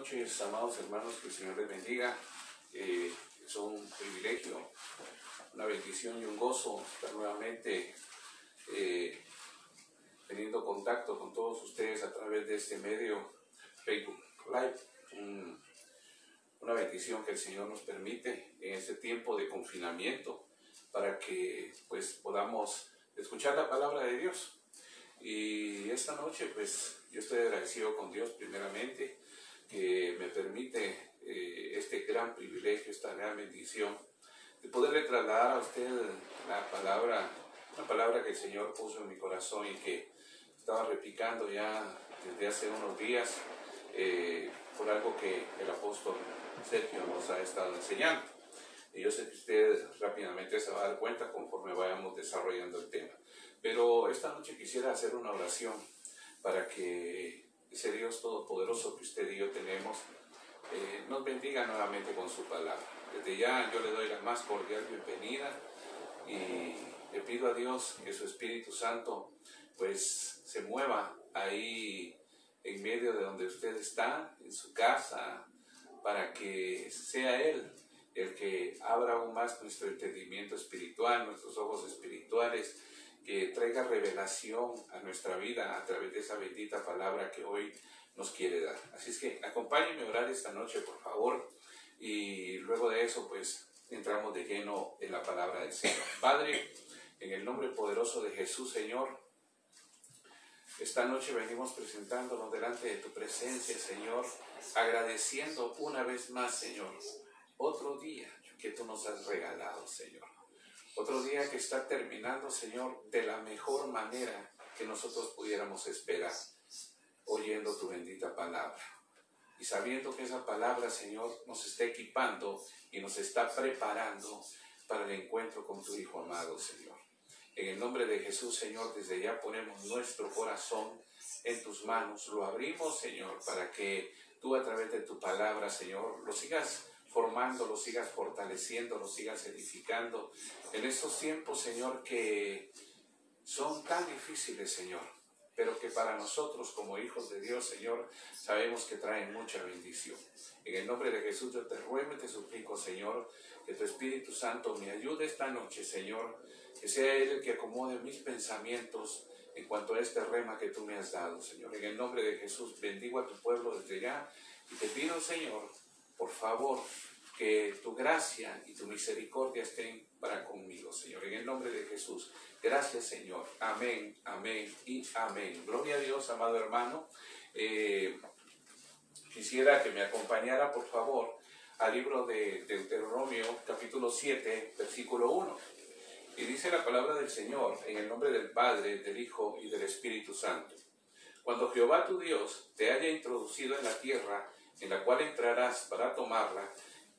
noches, amados hermanos, que el Señor les bendiga. Es un privilegio, una bendición y un gozo estar nuevamente teniendo contacto con todos ustedes a través de este medio Facebook Live. Una bendición que el Señor nos permite en este tiempo de confinamiento para que pues podamos escuchar la palabra de Dios. Y esta noche pues yo estoy agradecido con Dios primeramente que me permite este gran privilegio, esta gran bendición de poderle trasladar a usted la palabra, una palabra que el Señor puso en mi corazón y que estaba replicando ya desde hace unos días por algo que el apóstol Sergio nos ha estado enseñando. Y yo sé que usted rápidamente se va a dar cuenta conforme vayamos desarrollando el tema. Pero esta noche quisiera hacer una oración para que ese Dios todopoderoso que usted y yo tenemos nos bendiga nuevamente con su palabra. Desde ya yo le doy la más cordial bienvenida y le pido a Dios que su Espíritu Santo pues se mueva ahí en medio de donde usted está, en su casa, para que sea Él el que abra aún más nuestro entendimiento espiritual, nuestros ojos espirituales, que traiga revelación a nuestra vida a través de esa bendita palabra que hoy nos quiere dar. Así es que acompáñenme a orar esta noche, por favor, y luego de eso pues entramos de lleno en la palabra del Señor. Padre, en el nombre poderoso de Jesús, Señor, esta noche venimos presentándonos delante de tu presencia, Señor, agradeciendo una vez más, Señor, otro día que tú nos has regalado, Señor. Otro día que está terminando, Señor, de la mejor manera que nosotros pudiéramos esperar, oyendo tu bendita palabra. Y sabiendo que esa palabra, Señor, nos está equipando y nos está preparando para el encuentro con tu Hijo amado, Señor. En el nombre de Jesús, Señor, desde ya ponemos nuestro corazón en tus manos. Lo abrimos, Señor, para que tú a través de tu palabra, Señor, lo sigas formando, lo sigas fortaleciendo, lo sigas edificando en estos tiempos, Señor, que son tan difíciles, Señor, pero que para nosotros como hijos de Dios, Señor, sabemos que traen mucha bendición. En el nombre de Jesús yo te ruego y te suplico, Señor, que tu Espíritu Santo me ayude esta noche, Señor, que sea Él el que acomode mis pensamientos en cuanto a este rema que tú me has dado, Señor. En el nombre de Jesús bendigo a tu pueblo desde ya y te pido, Señor, por favor, que tu gracia y tu misericordia estén para conmigo, Señor. En el nombre de Jesús. Gracias, Señor. Amén, amén y amén. Gloria a Dios, amado hermano. Quisiera que me acompañara, por favor, al libro de Deuteronomio, capítulo 7, versículo 1. Y dice la palabra del Señor, en el nombre del Padre, del Hijo y del Espíritu Santo. Cuando Jehová tu Dios te haya introducido en la tierra en la cual entrarás para tomarla,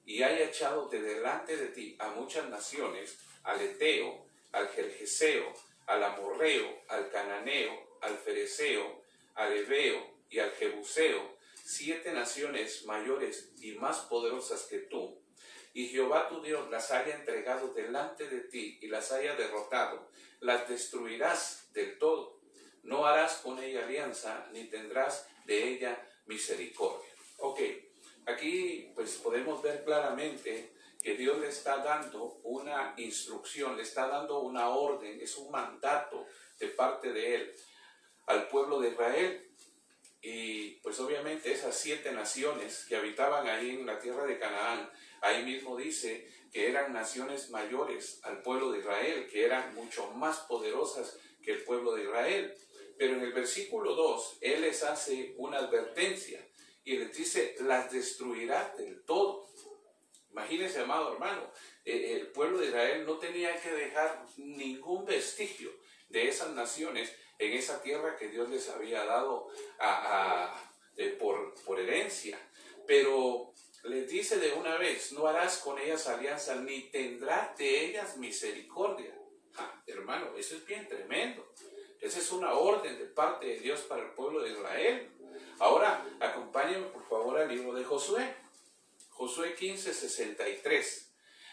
y haya echado de delante de ti a muchas naciones, al Eteo, al Gergeseo, al Amorreo, al Cananeo, al Fereceo, al Heveo y al Jebuseo, 7 naciones mayores y más poderosas que tú, y Jehová tu Dios las haya entregado delante de ti y las haya derrotado, las destruirás del todo. No harás con ella alianza, ni tendrás de ella misericordia. Ok, aquí pues podemos ver claramente que Dios le está dando una instrucción, le está dando una orden, es un mandato de parte de Él al pueblo de Israel. Y pues obviamente esas 7 naciones que habitaban ahí en la tierra de Canaán, ahí mismo dice que eran naciones mayores al pueblo de Israel, que eran mucho más poderosas que el pueblo de Israel. Pero en el versículo 2, Él les hace una advertencia y les dice, las destruirá del todo. Imagínense, amado hermano, el pueblo de Israel no tenía que dejar ningún vestigio de esas naciones en esa tierra que Dios les había dado por herencia. Pero les dice de una vez, no harás con ellas alianza, ni tendrás de ellas misericordia. Hermano, eso es bien tremendo. Esa es una orden de parte de Dios para el pueblo de Israel. Ahora, acompáñenme por favor al libro de Josué. Josué 15, 63.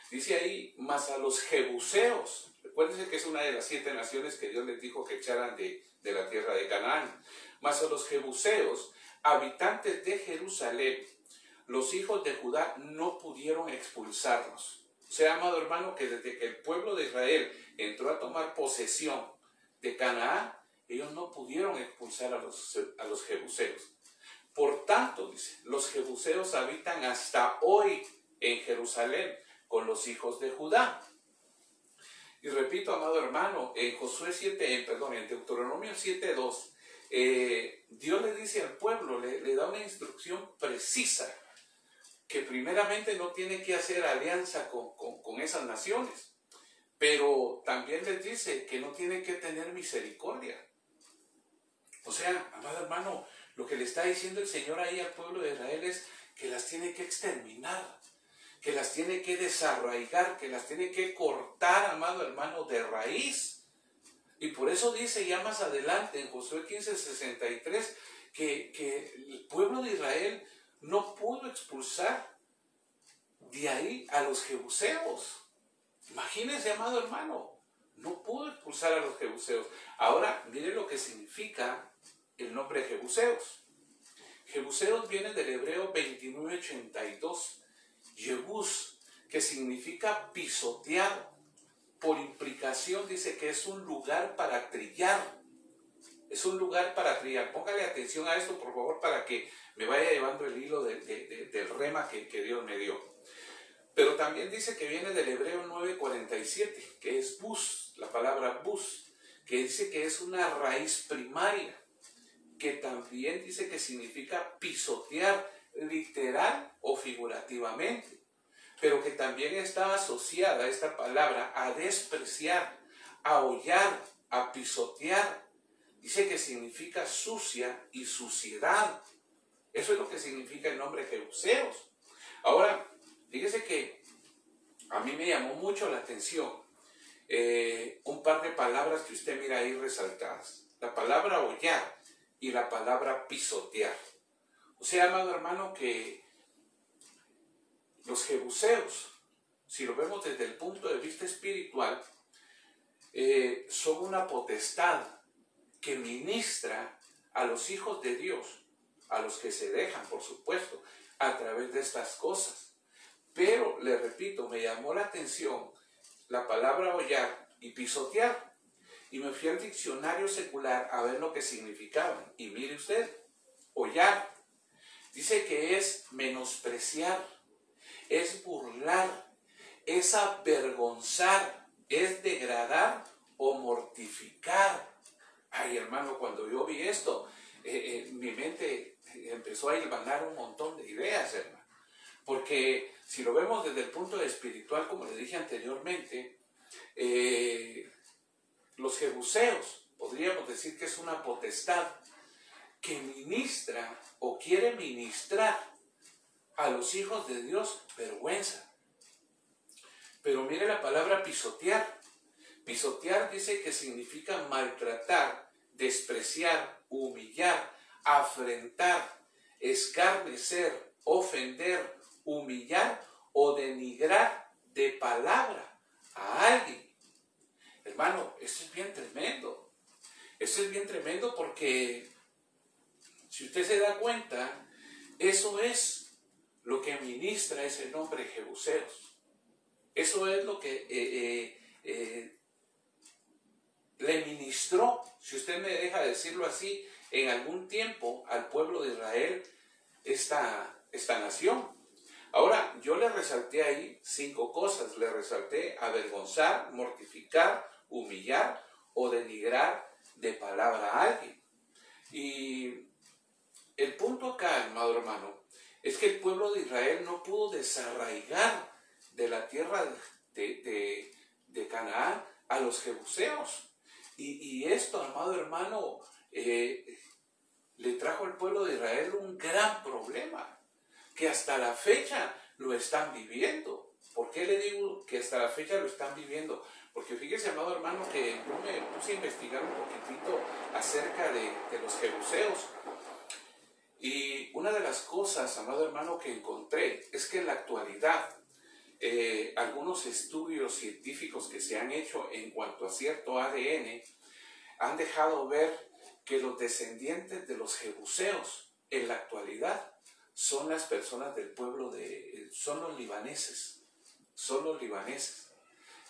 Dice ahí, mas a los jebuseos, recuérdense que es una de las 7 naciones que Dios les dijo que echaran de la tierra de Canaán. Mas a los jebuseos, habitantes de Jerusalén, los hijos de Judá no pudieron expulsarlos. O sea, amado hermano, que desde que el pueblo de Israel entró a tomar posesión de Canaán, ellos no pudieron expulsar a los jebuseos. Por tanto, dice, los jebuseos habitan hasta hoy en Jerusalén con los hijos de Judá. Y repito, amado hermano, en en Deuteronomio 7:2, Dios le dice al pueblo, le da una instrucción precisa, que primeramente no tiene que hacer alianza con esas naciones, pero también les dice que no tiene que tener misericordia. O sea, amado hermano, lo que le está diciendo el Señor ahí al pueblo de Israel es que las tiene que exterminar, que las tiene que desarraigar, que las tiene que cortar, amado hermano, de raíz. Y por eso dice ya más adelante en Josué 15:63 que el pueblo de Israel no pudo expulsar de ahí a los jebuseos. Imagínense, amado hermano, no pudo expulsar a los jebuseos. Ahora, miren lo que significa el nombre jebuseos. Jebuseos viene del hebreo 29:82, Jebús, que significa pisoteado. Por implicación dice que es un lugar para trillar. Es un lugar para trillar. Póngale atención a esto, por favor, para que me vaya llevando el hilo del rema que Dios me dio. Pero también dice que viene del hebreo 9:47, que es bus, la palabra bus, que dice que es una raíz primaria, que también dice que significa pisotear, literal o figurativamente, pero que también está asociada esta palabra a despreciar, a hollar, a pisotear. Dice que significa sucia y suciedad. Eso es lo que significa el nombre jebuseos. Ahora, fíjese que a mí me llamó mucho la atención un par de palabras que usted mira ahí resaltadas. La palabra hollar y la palabra pisotear. O sea, amado hermano, que los jebuseos, si lo vemos desde el punto de vista espiritual, son una potestad que ministra a los hijos de Dios, a los que se dejan, por supuesto, a través de estas cosas. Pero, le repito, me llamó la atención la palabra hollar y pisotear. Y me fui al diccionario secular a ver lo que significaban. Y mire usted, hollar, dice que es menospreciar, es burlar, es avergonzar, es degradar o mortificar. Ay, hermano, cuando yo vi esto, mi mente empezó a hilvanar un montón de ideas, hermano. Porque si lo vemos desde el punto espiritual, como le dije anteriormente, los jebuseos, podríamos decir que es una potestad que ministra o quiere ministrar a los hijos de Dios vergüenza. Pero mire la palabra pisotear. Pisotear dice que significa maltratar, despreciar, humillar, afrentar, escarnecer, ofender, humillar o denigrar de palabra a alguien. Hermano, esto es bien tremendo. Esto es bien tremendo porque, si usted se da cuenta, eso es lo que ministra ese nombre jebuseos. Eso es lo que le ministró, si usted me deja decirlo así, en algún tiempo al pueblo de Israel esta nación. Ahora, yo le resalté ahí 5 cosas. Le resalté avergonzar, mortificar, humillar o denigrar de palabra a alguien. Y el punto acá, amado hermano, es que el pueblo de Israel no pudo desarraigar de la tierra de Canaán a los jebuseos. Y esto, amado hermano, le trajo al pueblo de Israel un gran problema, que hasta la fecha lo están viviendo. ¿Por qué le digo que hasta la fecha lo están viviendo? Porque fíjese, amado hermano, que yo me puse a investigar un poquitito acerca de los jebuseos. Y una de las cosas, amado hermano, que encontré es que en la actualidad algunos estudios científicos que se han hecho en cuanto a cierto ADN han dejado ver que los descendientes de los jebuseos en la actualidad son las personas del pueblo son los libaneses,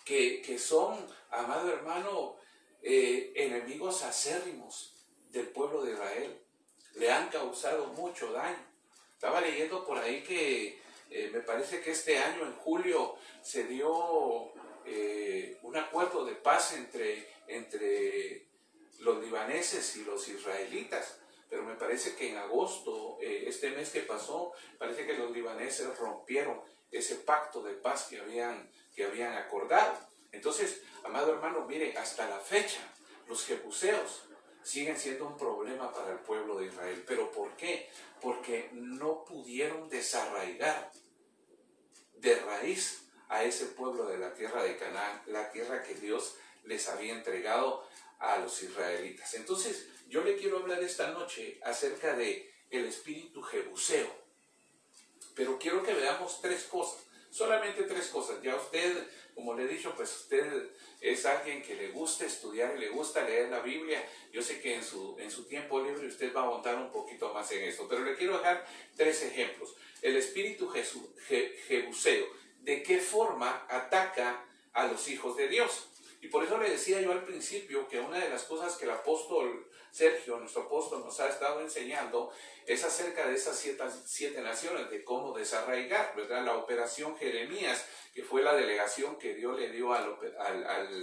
que son, amado hermano, enemigos acérrimos del pueblo de Israel. Le han causado mucho daño. Estaba leyendo por ahí que me parece que este año, en julio, se dio un acuerdo de paz entre los libaneses y los israelitas. Pero me parece que en agosto, este mes que pasó, parece que los libaneses rompieron ese pacto de paz que habían acordado. Entonces, amado hermano, mire, hasta la fecha, los jebuseos siguen siendo un problema para el pueblo de Israel. ¿Pero por qué? Porque no pudieron desarraigar de raíz a ese pueblo de la tierra de Canaán, la tierra que Dios les había entregado a los israelitas. Entonces, yo le quiero hablar esta noche acerca de el espíritu jebuseo. Pero quiero que veamos tres cosas, solamente tres cosas. Ya usted, como le he dicho, pues usted es alguien que le gusta estudiar y le gusta leer la Biblia. Yo sé que en su tiempo libre usted va a aguantar un poquito más en esto, pero le quiero dejar tres ejemplos. El espíritu jebuseo, ¿de qué forma ataca a los hijos de Dios? Y por eso le decía yo al principio que una de las cosas que el apóstol Sergio, nuestro apóstol, nos ha estado enseñando es acerca de esas siete naciones, de cómo desarraigar, ¿verdad? La operación Jeremías, que fue la delegación que Dios le dio al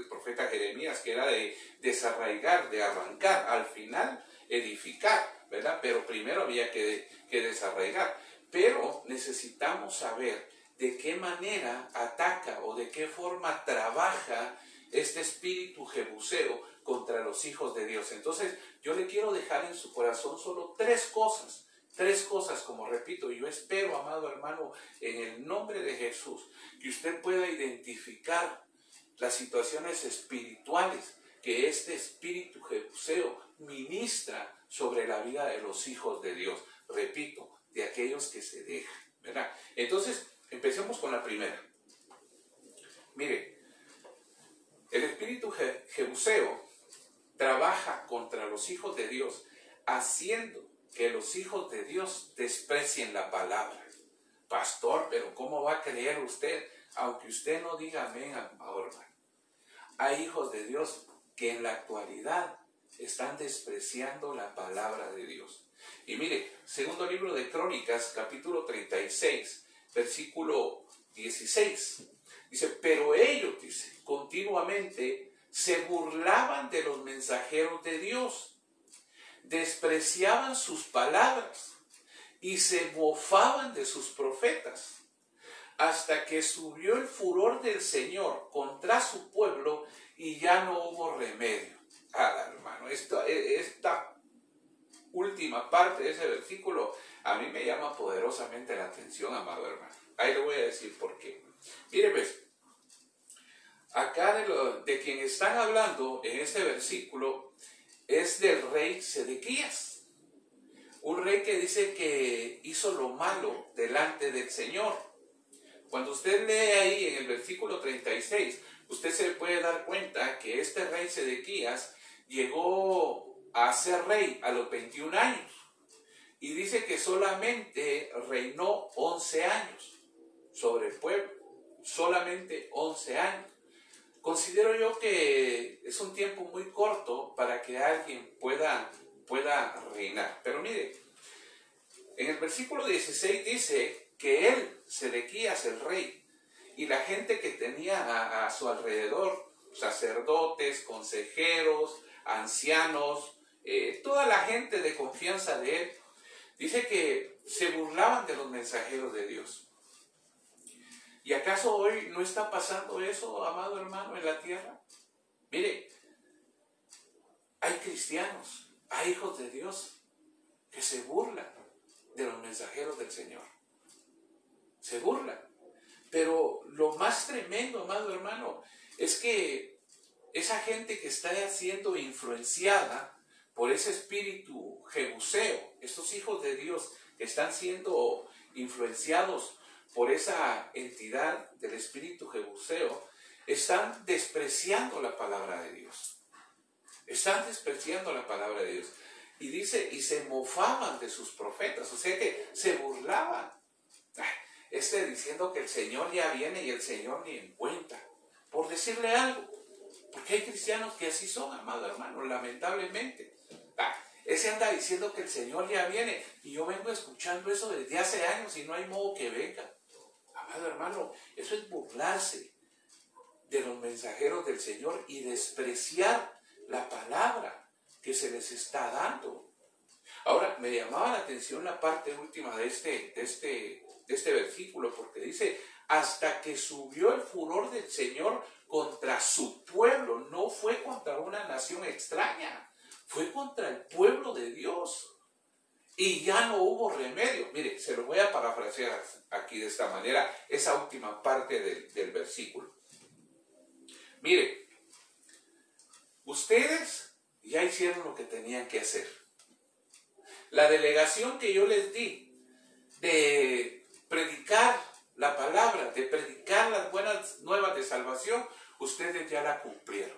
profeta Jeremías, que era de desarraigar, de arrancar, al final edificar, ¿verdad? Pero primero había que desarraigar. Pero necesitamos saber de qué manera ataca o de qué forma trabaja este espíritu jebuseo contra los hijos de Dios. Entonces, yo le quiero dejar en su corazón solo tres cosas, como repito, yo espero, amado hermano, en el nombre de Jesús, que usted pueda identificar las situaciones espirituales que este espíritu jebuseo ministra sobre la vida de los hijos de Dios. Repito, de aquellos que se dejan, ¿verdad? Entonces, empecemos con la primera. Mire, el espíritu jebuseo trabaja contra los hijos de Dios, haciendo que los hijos de Dios desprecien la palabra. Pastor, pero ¿cómo va a creer usted? Aunque usted no diga amén, ahora, hermano. Hay hijos de Dios que en la actualidad están despreciando la palabra de Dios. Y mire, segundo libro de Crónicas, capítulo 36, versículo 16. Dice, pero ellos, dice, continuamente se burlaban de los mensajeros de Dios, despreciaban sus palabras y se mofaban de sus profetas, hasta que subió el furor del Señor contra su pueblo y ya no hubo remedio. Hermano, esta última parte de ese versículo a mí me llama poderosamente la atención, amado hermano. Ahí le voy a decir por qué. Mire, pues, acá de quien están hablando en este versículo es del rey Sedequías. Un rey que dice que hizo lo malo delante del Señor. Cuando usted lee ahí en el versículo 36, usted se puede dar cuenta que este rey Sedequías llegó a ser rey a los 21 años. Y dice que solamente reinó 11 años sobre el pueblo. Solamente 11 años. Considero yo que es un tiempo muy corto para que alguien pueda reinar. Pero mire, en el versículo 16 dice que él, Sedequías el rey, y la gente que tenía a su alrededor, sacerdotes, consejeros, ancianos, toda la gente de confianza de él, dice que se burlaban de los mensajeros de Dios. ¿Y acaso hoy no está pasando eso, amado hermano, en la tierra? Mire, hay cristianos, hay hijos de Dios que se burlan de los mensajeros del Señor. Se burlan. Pero lo más tremendo, amado hermano, es que esa gente que está siendo influenciada por ese espíritu jebuseo, estos hijos de Dios que están siendo influenciados por esa entidad del espíritu jebuseo, están despreciando la palabra de Dios. Están despreciando la palabra de Dios. Y dice, y se mofaban de sus profetas, o sea que se burlaban burlaban. Diciendo que el Señor ya viene y el Señor ni en cuenta. Por decirle algo. Porque hay cristianos que así son, amado hermano, lamentablemente. Ese anda diciendo que el Señor ya viene. Y yo vengo escuchando eso desde hace años y no hay modo que venga. Amado hermano, eso es burlarse de los mensajeros del Señor y despreciar la palabra que se les está dando. Ahora, me llamaba la atención la parte última de este versículo, porque dice, hasta que subió el furor del Señor contra su pueblo. No fue contra una nación extraña, fue contra el pueblo de Dios. Y ya no hubo remedio. Mire, se lo voy a parafrasear aquí de esta manera, esa última parte del versículo. Mire, ustedes ya hicieron lo que tenían que hacer. La delegación que yo les di de predicar la palabra, de predicar las buenas nuevas de salvación, ustedes ya la cumplieron.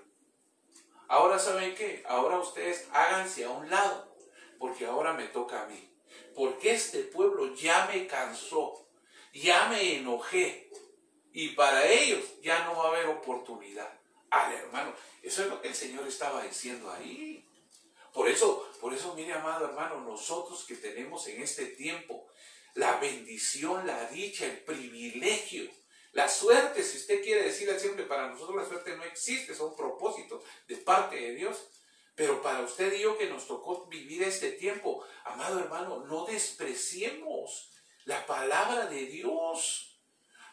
Ahora, ¿saben qué? Ahora ustedes háganse a un lado, porque ahora me toca a mí. Porque este pueblo ya me cansó, ya me enojé, y para ellos ya no va a haber oportunidad. Hermano, eso es lo que el Señor estaba diciendo ahí. Por eso, mire, amado hermano, nosotros que tenemos en este tiempo la bendición, la dicha, el privilegio, la suerte, si usted quiere decirle siempre, para nosotros la suerte no existe, son propósitos de parte de Dios. Pero para usted y yo que nos tocó vivir este tiempo, amado hermano, no despreciemos la palabra de Dios.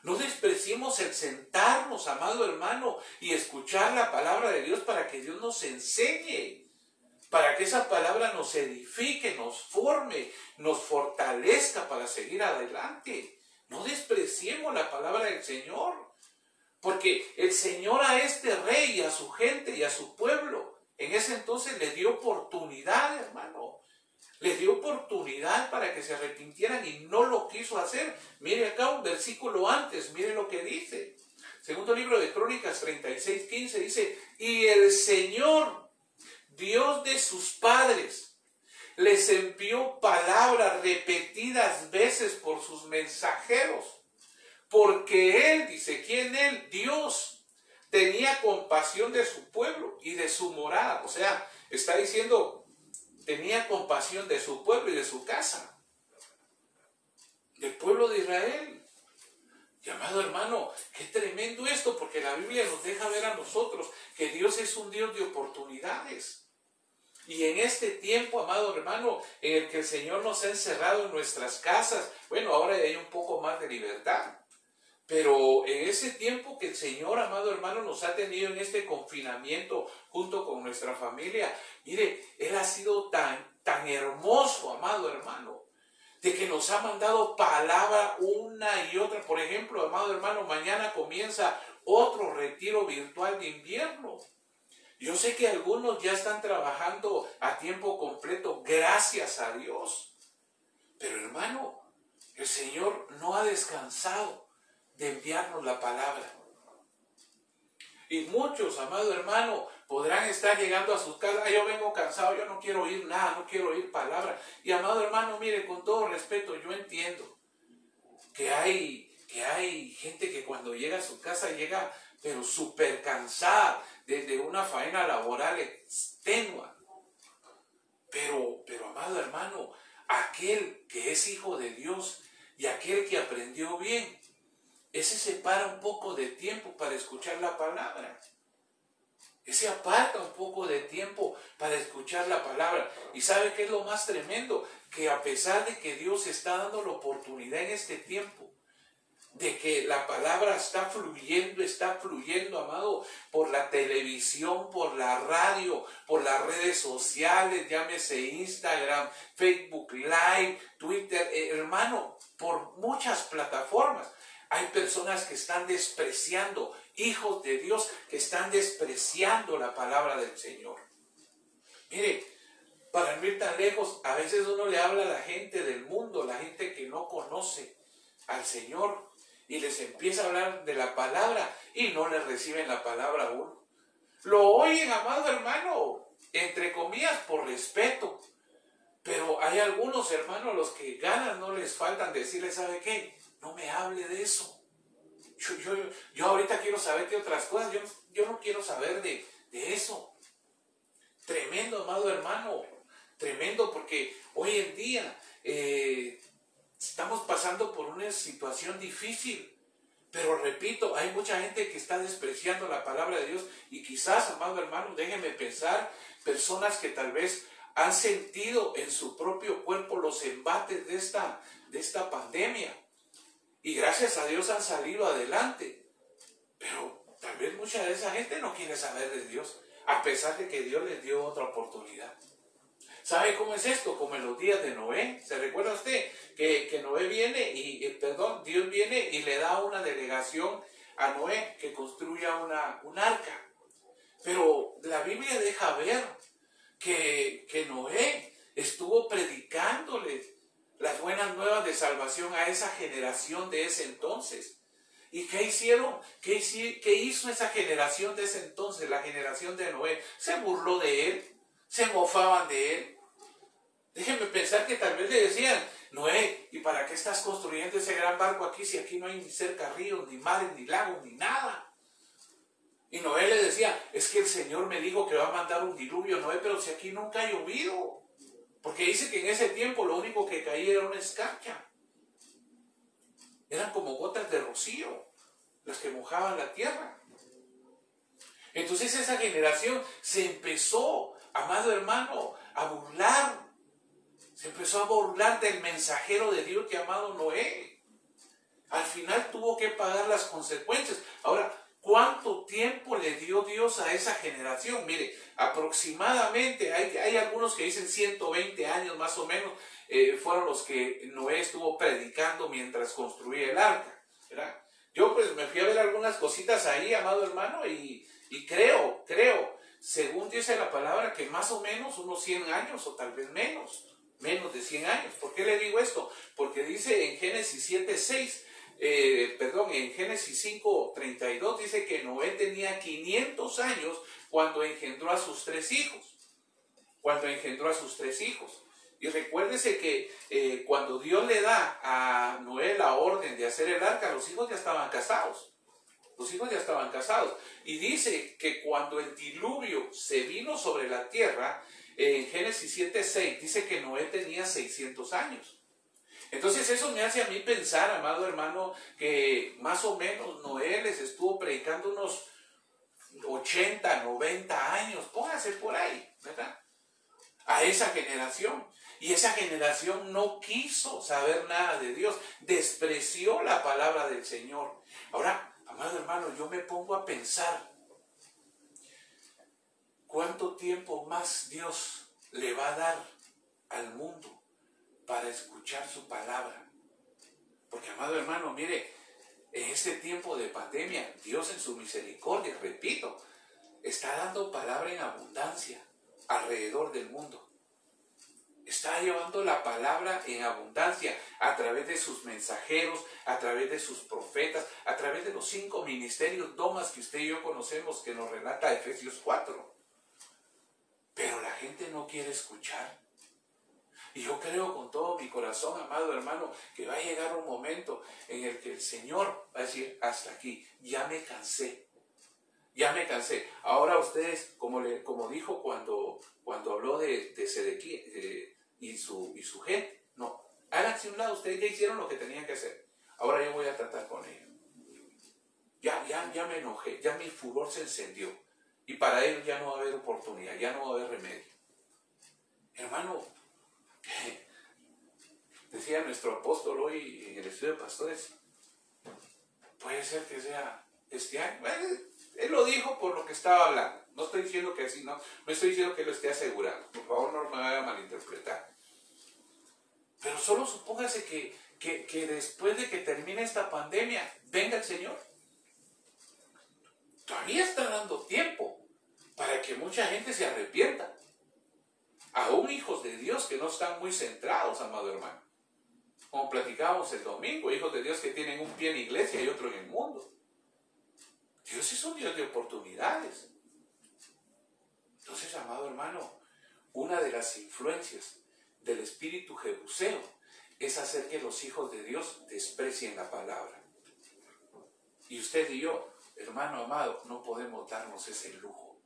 No despreciemos el sentarnos, amado hermano, y escuchar la palabra de Dios para que Dios nos enseñe. Para que esa palabra nos edifique, nos forme, nos fortalezca para seguir adelante. No despreciemos la palabra del Señor. Porque el Señor a este rey y a su gente y a su pueblo, en ese entonces le dio oportunidad, hermano. Les dio oportunidad para que se arrepintieran y no lo quiso hacer. Mire acá un versículo antes, mire lo que dice. Segundo libro de Crónicas 36:15 dice, y el Señor, Dios de sus padres, les envió palabras repetidas veces por sus mensajeros, porque Él, dice, ¿quién Él? Dios, tenía compasión de su pueblo y de su morada. O sea, está diciendo, tenía compasión de su pueblo y de su casa, del pueblo de Israel. Y amado hermano, qué tremendo esto, porque la Biblia nos deja ver a nosotros que Dios es un Dios de oportunidades. Y en este tiempo, amado hermano, en el que el Señor nos ha encerrado en nuestras casas, bueno, ahora hay un poco más de libertad. Pero en ese tiempo que el Señor, amado hermano, nos ha tenido en este confinamiento junto con nuestra familia, mire, Él ha sido tan hermoso, amado hermano, de que nos ha mandado palabra una y otra. Por ejemplo, amado hermano, mañana comienza otro retiro virtual de invierno. Yo sé que algunos ya están trabajando a tiempo completo, gracias a Dios. Pero hermano, el Señor no ha descansado de enviarnos la palabra. Y muchos, amado hermano, podrán estar llegando a sus casas, yo vengo cansado, yo no quiero oír nada, no quiero oír palabra. Y amado hermano, mire, con todo respeto, yo entiendo que hay gente que cuando llega a su casa llega, pero súper cansada, desde una faena laboral extenua. Pero amado hermano, aquel que es hijo de Dios y aquel que aprendió bien, ese se para un poco de tiempo para escuchar la palabra. Ese aparta un poco de tiempo para escuchar la palabra. ¿Y sabe qué es lo más tremendo? Que a pesar de que Dios está dando la oportunidad en este tiempo, de que la palabra está fluyendo, amado, por la televisión, por la radio, por las redes sociales, llámese Instagram, Facebook Live, Twitter, hermano, por muchas plataformas. Hay personas que están despreciando, hijos de Dios que están despreciando la palabra del Señor. Mire, para no ir tan lejos, a veces uno le habla a la gente del mundo, la gente que no conoce al Señor, y les empieza a hablar de la palabra y no les reciben la palabra a uno. Lo oyen, amado hermano, entre comillas, por respeto, Pero hay algunos hermanos los que ganas no les faltan decirles, ¿sabe qué? No me hable de eso. Yo ahorita quiero saber de otras cosas, yo no quiero saber de eso. Tremendo, amado hermano, tremendo, porque hoy en día estamos pasando por una situación difícil. Pero repito, hay mucha gente que está despreciando la palabra de Dios y quizás, amado hermano, déjenme pensar, personas que tal vez han sentido en su propio cuerpo los embates de esta pandemia y gracias a Dios han salido adelante. Pero tal vez mucha de esa gente no quiere saber de Dios, a pesar de que Dios les dio otra oportunidad. ¿Sabe cómo es esto? Como en los días de Noé. ¿Se recuerda usted que Noé viene Dios viene y le da una delegación a Noé que construya un arca? Pero la Biblia deja ver que Noé estuvo predicándole las buenas nuevas de salvación a esa generación de ese entonces. ¿Y qué hicieron? ¿Qué hizo esa generación de ese entonces, la generación de Noé? Se burló de él, se mofaban de él. Déjenme pensar que tal vez le decían, Noé, ¿y para qué estás construyendo ese gran barco aquí si aquí no hay ni cerca ríos, ni mares, ni lagos, ni nada? Y Noé le decía, es que el Señor me dijo que va a mandar un diluvio, Noé, pero si aquí nunca ha llovido. Porque dice que en ese tiempo lo único que caía era una escarcha. Eran como gotas de rocío, las que mojaban la tierra. Entonces esa generación se empezó, amado hermano, a burlar. Se empezó a burlar del mensajero de Dios llamado Noé. Al final tuvo que pagar las consecuencias. Ahora, ¿cuánto tiempo le dio Dios a esa generación? Mire, aproximadamente, hay algunos que dicen 120 años más o menos, fueron los que Noé estuvo predicando mientras construía el arca, ¿verdad? Yo pues me fui a ver algunas cositas ahí, amado hermano, y creo, según dice la palabra, que más o menos unos 100 años o tal vez menos de 100 años. ¿Por qué le digo esto? Porque dice en Génesis 7:6, en Génesis 5:32 dice que Noé tenía 500 años cuando engendró a sus tres hijos. Y recuérdese que cuando Dios le da a Noé la orden de hacer el arca, los hijos ya estaban casados. Y dice que cuando el diluvio se vino sobre la tierra, en Génesis 7:6 dice que Noé tenía 600 años. Entonces eso me hace a mí pensar, amado hermano, que más o menos Noé les estuvo predicando unos 80, 90 años, póngase por ahí, ¿verdad? A esa generación. Y esa generación no quiso saber nada de Dios, despreció la palabra del Señor. Ahora, amado hermano, yo me pongo a pensar, ¿cuánto tiempo más Dios le va a dar al mundo para escuchar su palabra? Porque, amado hermano, mire, en este tiempo de pandemia, Dios en su misericordia, repito, está dando palabra en abundancia alrededor del mundo. Está llevando la palabra en abundancia a través de sus mensajeros, a través de sus profetas, a través de los 5 ministerios domas que usted y yo conocemos, que nos relata Efesios 4. Pero la gente no quiere escuchar. Y yo creo con todo mi corazón, amado hermano, que va a llegar un momento en el que el Señor va a decir, hasta aquí, ya me cansé. Ahora ustedes, como dijo cuando habló de Sedequías y su gente, no, háganse un lado, ustedes ya hicieron lo que tenían que hacer. Ahora yo voy a tratar con ellos. Ya me enojé, ya mi furor se encendió. Y para ellos ya no va a haber oportunidad, ya no va a haber remedio. Hermano, decía nuestro apóstol hoy en el estudio de pastores, puede ser que sea este año. Bueno, él lo dijo por lo que estaba hablando. No estoy diciendo que así, no estoy diciendo que lo esté asegurando. Por favor, no me vaya a malinterpretar. Pero solo supóngase que después de que termine esta pandemia, venga el Señor. Todavía está dando tiempo para que mucha gente se arrepienta. Aún hijos de Dios que no están muy centrados, amado hermano. Como platicábamos el domingo, hijos de Dios que tienen un pie en la iglesia y otro en el mundo. Dios es un Dios de oportunidades. Entonces, amado hermano, una de las influencias del espíritu jebuseo es hacer que los hijos de Dios desprecien la palabra. Y usted y yo, hermano amado, no podemos darnos ese lujo.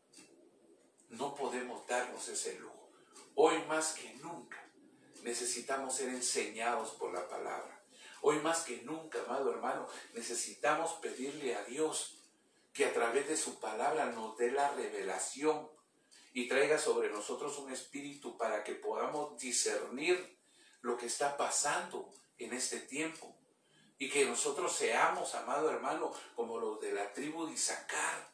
No podemos darnos ese lujo. Hoy más que nunca necesitamos ser enseñados por la palabra. Hoy más que nunca, amado hermano, necesitamos pedirle a Dios que a través de su palabra nos dé la revelación y traiga sobre nosotros un espíritu para que podamos discernir lo que está pasando en este tiempo. Y que nosotros seamos, amado hermano, como los de la tribu de Isaacar,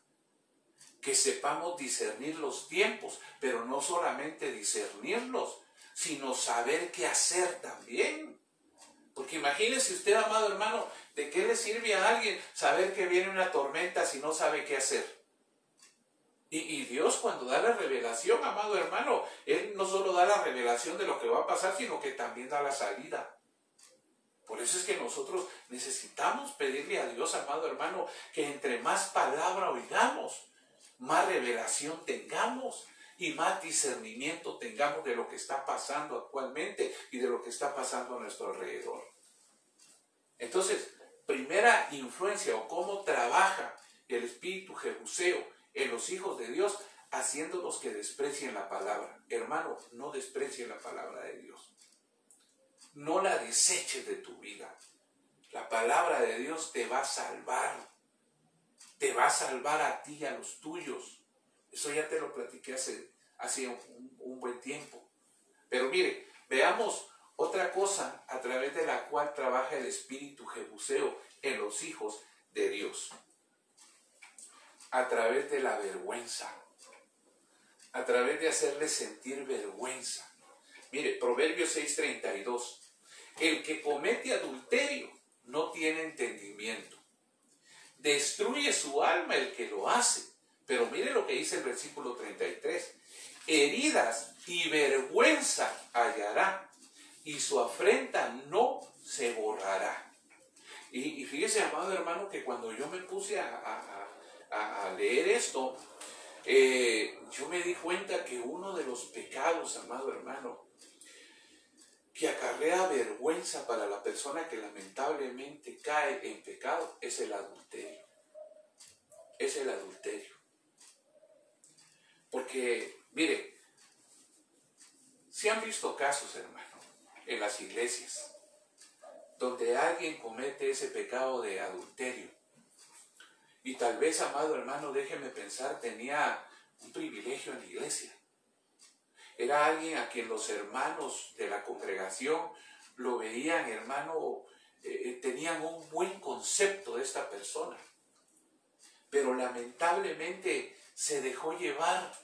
que sepamos discernir los tiempos, pero no solamente discernirlos, sino saber qué hacer también. Porque imagínese usted, amado hermano, ¿de qué le sirve a alguien saber que viene una tormenta si no sabe qué hacer? Y Dios cuando da la revelación, amado hermano, Él no solo da la revelación de lo que va a pasar, sino que también da la salida. Por eso es que nosotros necesitamos pedirle a Dios, amado hermano, que entre más palabra oigamos, más revelación tengamos y más discernimiento tengamos de lo que está pasando actualmente y de lo que está pasando a nuestro alrededor. Entonces, primera influencia o cómo trabaja el espíritu jebuseo en los hijos de Dios, haciéndolos que desprecien la palabra. Hermano, no desprecien la palabra de Dios. No la deseches de tu vida. La palabra de Dios te va a salvar. Te va a salvar a ti y a los tuyos. Eso ya te lo platiqué hace un buen tiempo. Pero mire, veamos otra cosa a través de la cual trabaja el espíritu jebuseo en los hijos de Dios. A través de la vergüenza. A través de hacerles sentir vergüenza. Mire, Proverbios 6:32. El que comete adulterio no tiene entendimiento. Destruye su alma el que lo hace. Pero mire lo que dice el versículo 33. Heridas y vergüenza hallará, y su afrenta no se borrará. Y fíjese, amado hermano, que cuando yo me puse a leer esto, yo me di cuenta que uno de los pecados, amado hermano, que acarrea vergüenza para la persona que lamentablemente cae en pecado, es el adulterio. Es el adulterio. Porque, mire, si han visto casos, hermano, en las iglesias, donde alguien comete ese pecado de adulterio, y tal vez, amado hermano, déjeme pensar, tenía un privilegio en la iglesia. Era alguien a quien los hermanos de la congregación lo veían, hermano, tenían un buen concepto de esta persona. Pero lamentablemente se dejó llevar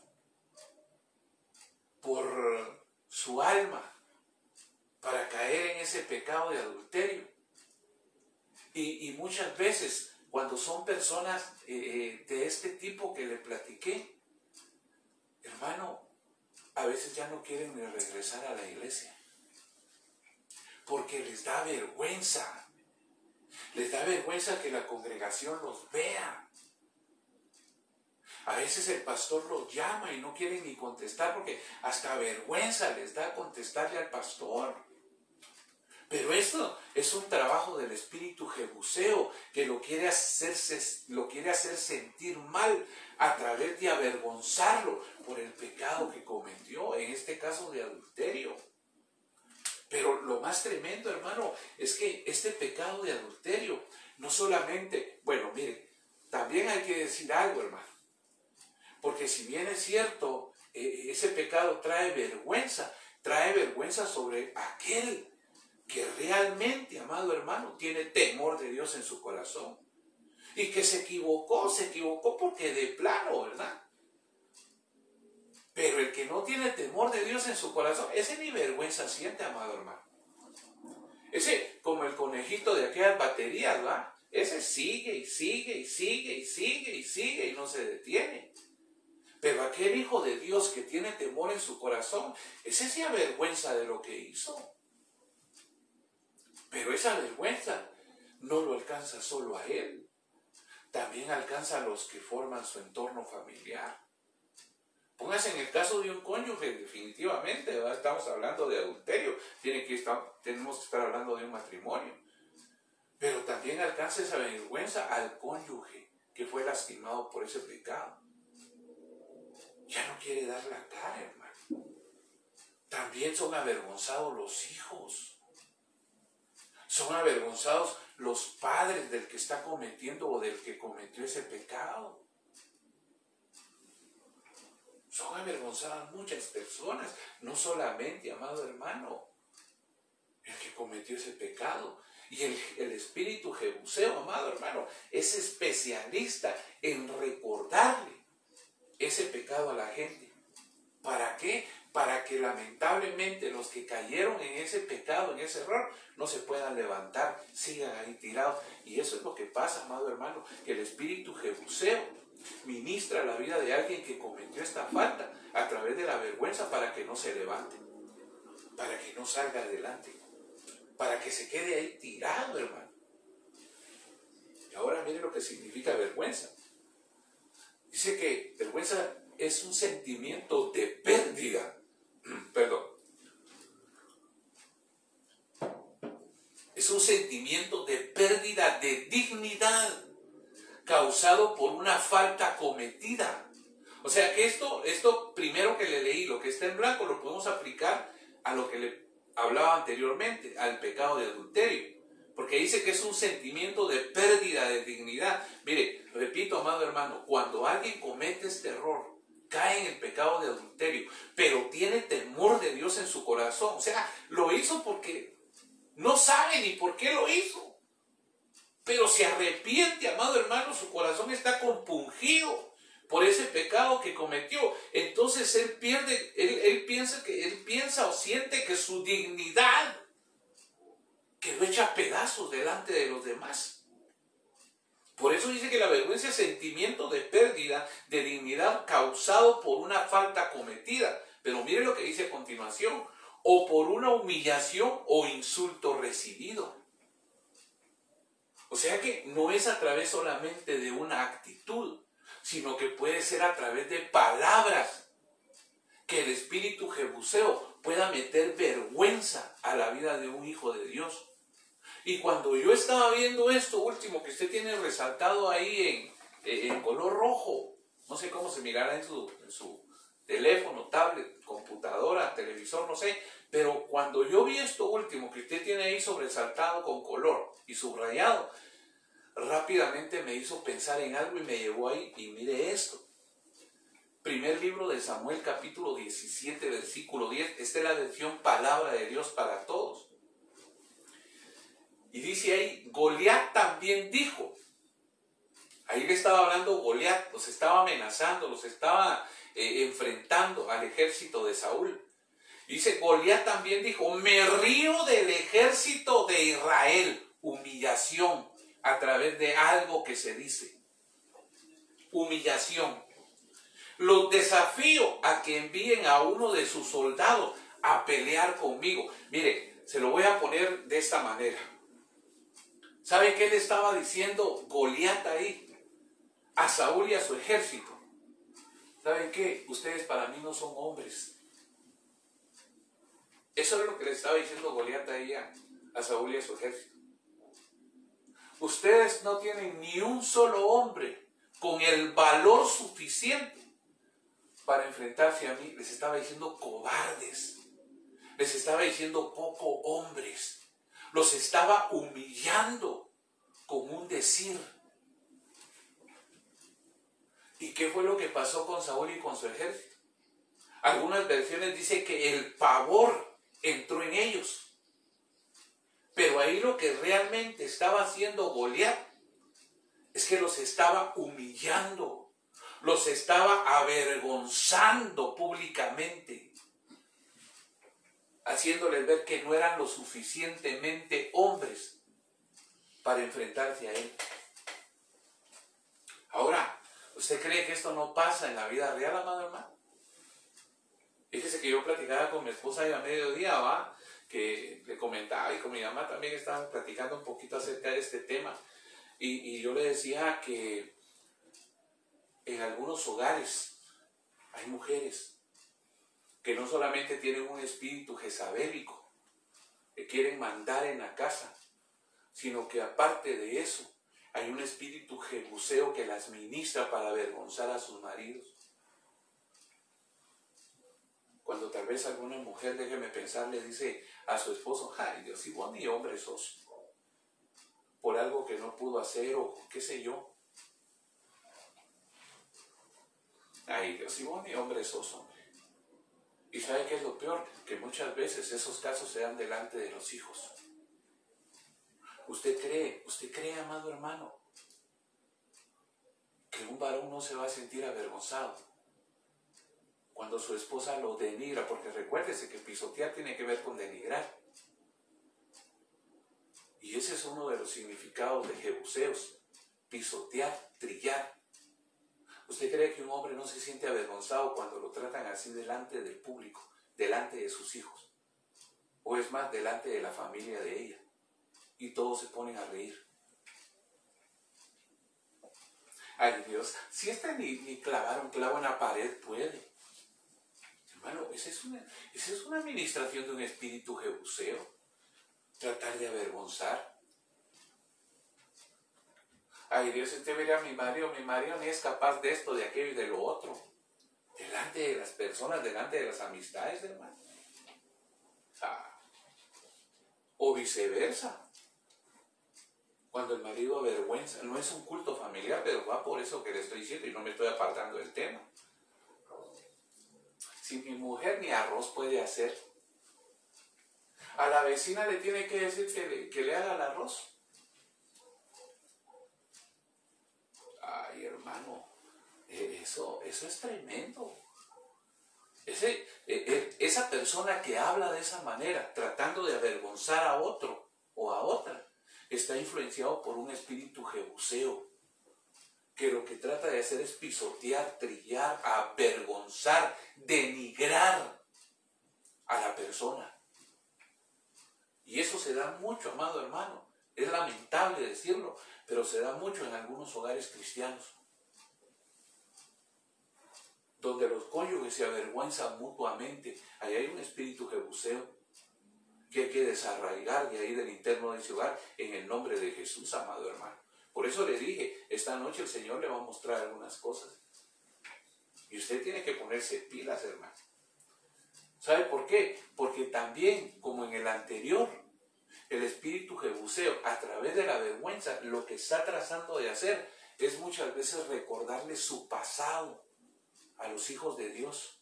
por su alma para caer en ese pecado de adulterio. Y muchas veces, cuando son personas de este tipo que le platiqué, hermano, a veces ya no quieren ni regresar a la iglesia. Porque les da vergüenza. Les da vergüenza que la congregación los vea. A veces el pastor los llama y no quieren ni contestar porque hasta vergüenza les da contestarle al pastor. Pero esto es un trabajo del espíritu jebuseo que lo quiere hacer sentir mal a través de avergonzarlo por el pecado que cometió, en este caso de adulterio. Pero lo más tremendo, hermano, es que este pecado de adulterio no solamente, bueno, mire, también hay que decir algo, hermano, porque si bien es cierto, ese pecado trae vergüenza sobre aquel que realmente, amado hermano, tiene temor de Dios en su corazón. Y que se equivocó porque de plano, ¿verdad? Pero el que no tiene temor de Dios en su corazón, ese ni vergüenza siente, amado hermano. Ese, como el conejito de aquellas baterías, ¿verdad? Ese sigue y sigue y sigue y sigue y sigue y no se detiene. Pero aquel hijo de Dios que tiene temor en su corazón, ese se avergüenza de lo que hizo. Pero esa vergüenza no lo alcanza solo a él, también alcanza a los que forman su entorno familiar. Póngase en el caso de un cónyuge, definitivamente, ¿verdad? Estamos hablando de adulterio, tenemos que estar hablando de un matrimonio. Pero también alcanza esa vergüenza al cónyuge que fue lastimado por ese pecado. Ya no quiere dar la cara, hermano. También son avergonzados los hijos. Son avergonzados los padres del que está cometiendo o del que cometió ese pecado. Son avergonzadas muchas personas, no solamente, amado hermano, el que cometió ese pecado. Y el espíritu jebuseo, amado hermano, es especialista en recordarle ese pecado a la gente. ¿Para qué? Para que lamentablemente los que cayeron en ese pecado, en ese error, no se puedan levantar, sigan ahí tirados. Y eso es lo que pasa, amado hermano, que el espíritu jebuseo ministra la vida de alguien que cometió esta falta a través de la vergüenza para que no se levante, para que no salga adelante, para que se quede ahí tirado, hermano. Y ahora mire lo que significa vergüenza. Dice que vergüenza es un sentimiento de pérdida. Perdón. Es un sentimiento de pérdida de dignidad causado por una falta cometida. O sea que esto primero que le leí, lo que está en blanco, lo podemos aplicar a lo que le hablaba anteriormente, al pecado de adulterio. Porque dice que es un sentimiento de pérdida de dignidad. Mire, repito, amado hermano, cuando alguien comete este error, cae en el pecado de adulterio, pero tiene temor de Dios en su corazón. O sea, lo hizo porque no sabe ni por qué lo hizo. Pero se arrepiente, amado hermano, su corazón está compungido por ese pecado que cometió. Entonces él piensa o siente que su dignidad quedó hecha pedazos delante de los demás. Por eso dice que la vergüenza es sentimiento de pérdida de dignidad causado por una falta cometida. Pero mire lo que dice a continuación: o por una humillación o insulto recibido. O sea que no es a través solamente de una actitud, sino que puede ser a través de palabras que el espíritu jebuseo pueda meter vergüenza a la vida de un hijo de Dios. Y cuando yo estaba viendo esto último que usted tiene resaltado ahí en color rojo, no sé cómo se mirará en su teléfono, tablet, computadora, televisor, no sé, pero cuando yo vi esto último que usted tiene ahí sobresaltado con color y subrayado, rápidamente me hizo pensar en algo y me llevó ahí. Y mire esto: primer libro de Samuel, capítulo 17, versículo 10. Esta es la versión Palabra de Dios para Todos. Y dice ahí: Goliat también dijo. Ahí le estaba hablando Goliat, los estaba amenazando, los estaba enfrentando al ejército de Saúl. Dice: Goliat también dijo: me río del ejército de Israel. Humillación a través de algo que se dice. Humillación. Los desafío a que envíen a uno de sus soldados a pelear conmigo. Mire, se lo voy a poner de esta manera. ¿Sabe qué le estaba diciendo Goliat ahí a Saúl y a su ejército? ¿Saben qué? Ustedes para mí no son hombres. Eso es lo que le estaba diciendo Goliat ahí a Saúl y a su ejército. Ustedes no tienen ni un solo hombre con el valor suficiente para enfrentarse a mí. Les estaba diciendo cobardes. Les estaba diciendo poco hombres. Los estaba humillando con un decir. ¿Y qué fue lo que pasó con Saúl y con su ejército? Algunas versiones dicen que el pavor entró en ellos. Pero ahí lo que realmente estaba haciendo Goliat es que los estaba humillando, los estaba avergonzando públicamente, haciéndoles ver que no eran lo suficientemente hombres para enfrentarse a él. Ahora, ¿usted cree que esto no pasa en la vida real, amado hermano? Fíjese que yo platicaba con mi esposa ahí a mediodía, ¿va? Que le comentaba, y con mi mamá también estaban platicando un poquito acerca de este tema. Y yo le decía que en algunos hogares Hay mujeres que no solamente tienen un espíritu jezabélico, que quieren mandar en la casa, sino que aparte de eso, hay un espíritu jebuseo que las ministra para avergonzar a sus maridos. Cuando tal vez alguna mujer, déjeme pensar, le dice a su esposo, ay Dios, si vos ni hombre sos, por algo que no pudo hacer o qué sé yo. Ay Dios, si vos ni hombre sos, hombre. ¿Y sabe qué es lo peor? Que muchas veces esos casos se dan delante de los hijos. ¿Usted cree, amado hermano, que un varón no se va a sentir avergonzado cuando su esposa lo denigra? Porque recuérdese que pisotear tiene que ver con denigrar. Y ese es uno de los significados de jebuseos: pisotear, trillar. ¿Usted cree que un hombre no se siente avergonzado cuando lo tratan así delante del público, delante de sus hijos? O es más, delante de la familia de ella. Y todos se ponen a reír. Ay Dios, si esta ni clavar un clavo en la pared puede. Hermano, esa es una administración de un espíritu jebuseo. Tratar de avergonzar. Ay Dios, usted verá a mi marido ni es capaz de esto, de aquello y de lo otro. Delante de las personas, delante de las amistades, hermano. O viceversa. Cuando el marido avergüenza, no es un culto familiar, pero va por eso que le estoy diciendo y no me estoy apartando del tema. Si mi mujer ni arroz puede hacer, a la vecina le tiene que decir que le haga el arroz. Ay, hermano, eso es tremendo. Esa persona que habla de esa manera, tratando de avergonzar a otro o a otra, está influenciado por un espíritu jebuseo, que lo que trata de hacer es pisotear, trillar, avergonzar, denigrar a la persona. Y eso se da mucho, amado hermano. Es lamentable decirlo, pero se da mucho en algunos hogares cristianos, donde los cónyuges se avergüenzan mutuamente. Ahí hay un espíritu jebuseo que hay que desarraigar de ahí del interno de ese hogar en el nombre de Jesús, amado hermano. Por eso le dije, esta noche el Señor le va a mostrar algunas cosas. Y usted tiene que ponerse pilas, hermano. ¿Sabe por qué? Porque también, como en el anterior, el espíritu jebuseo, a través de la vergüenza, lo que está tratando de hacer es muchas veces recordarle su pasado a los hijos de Dios.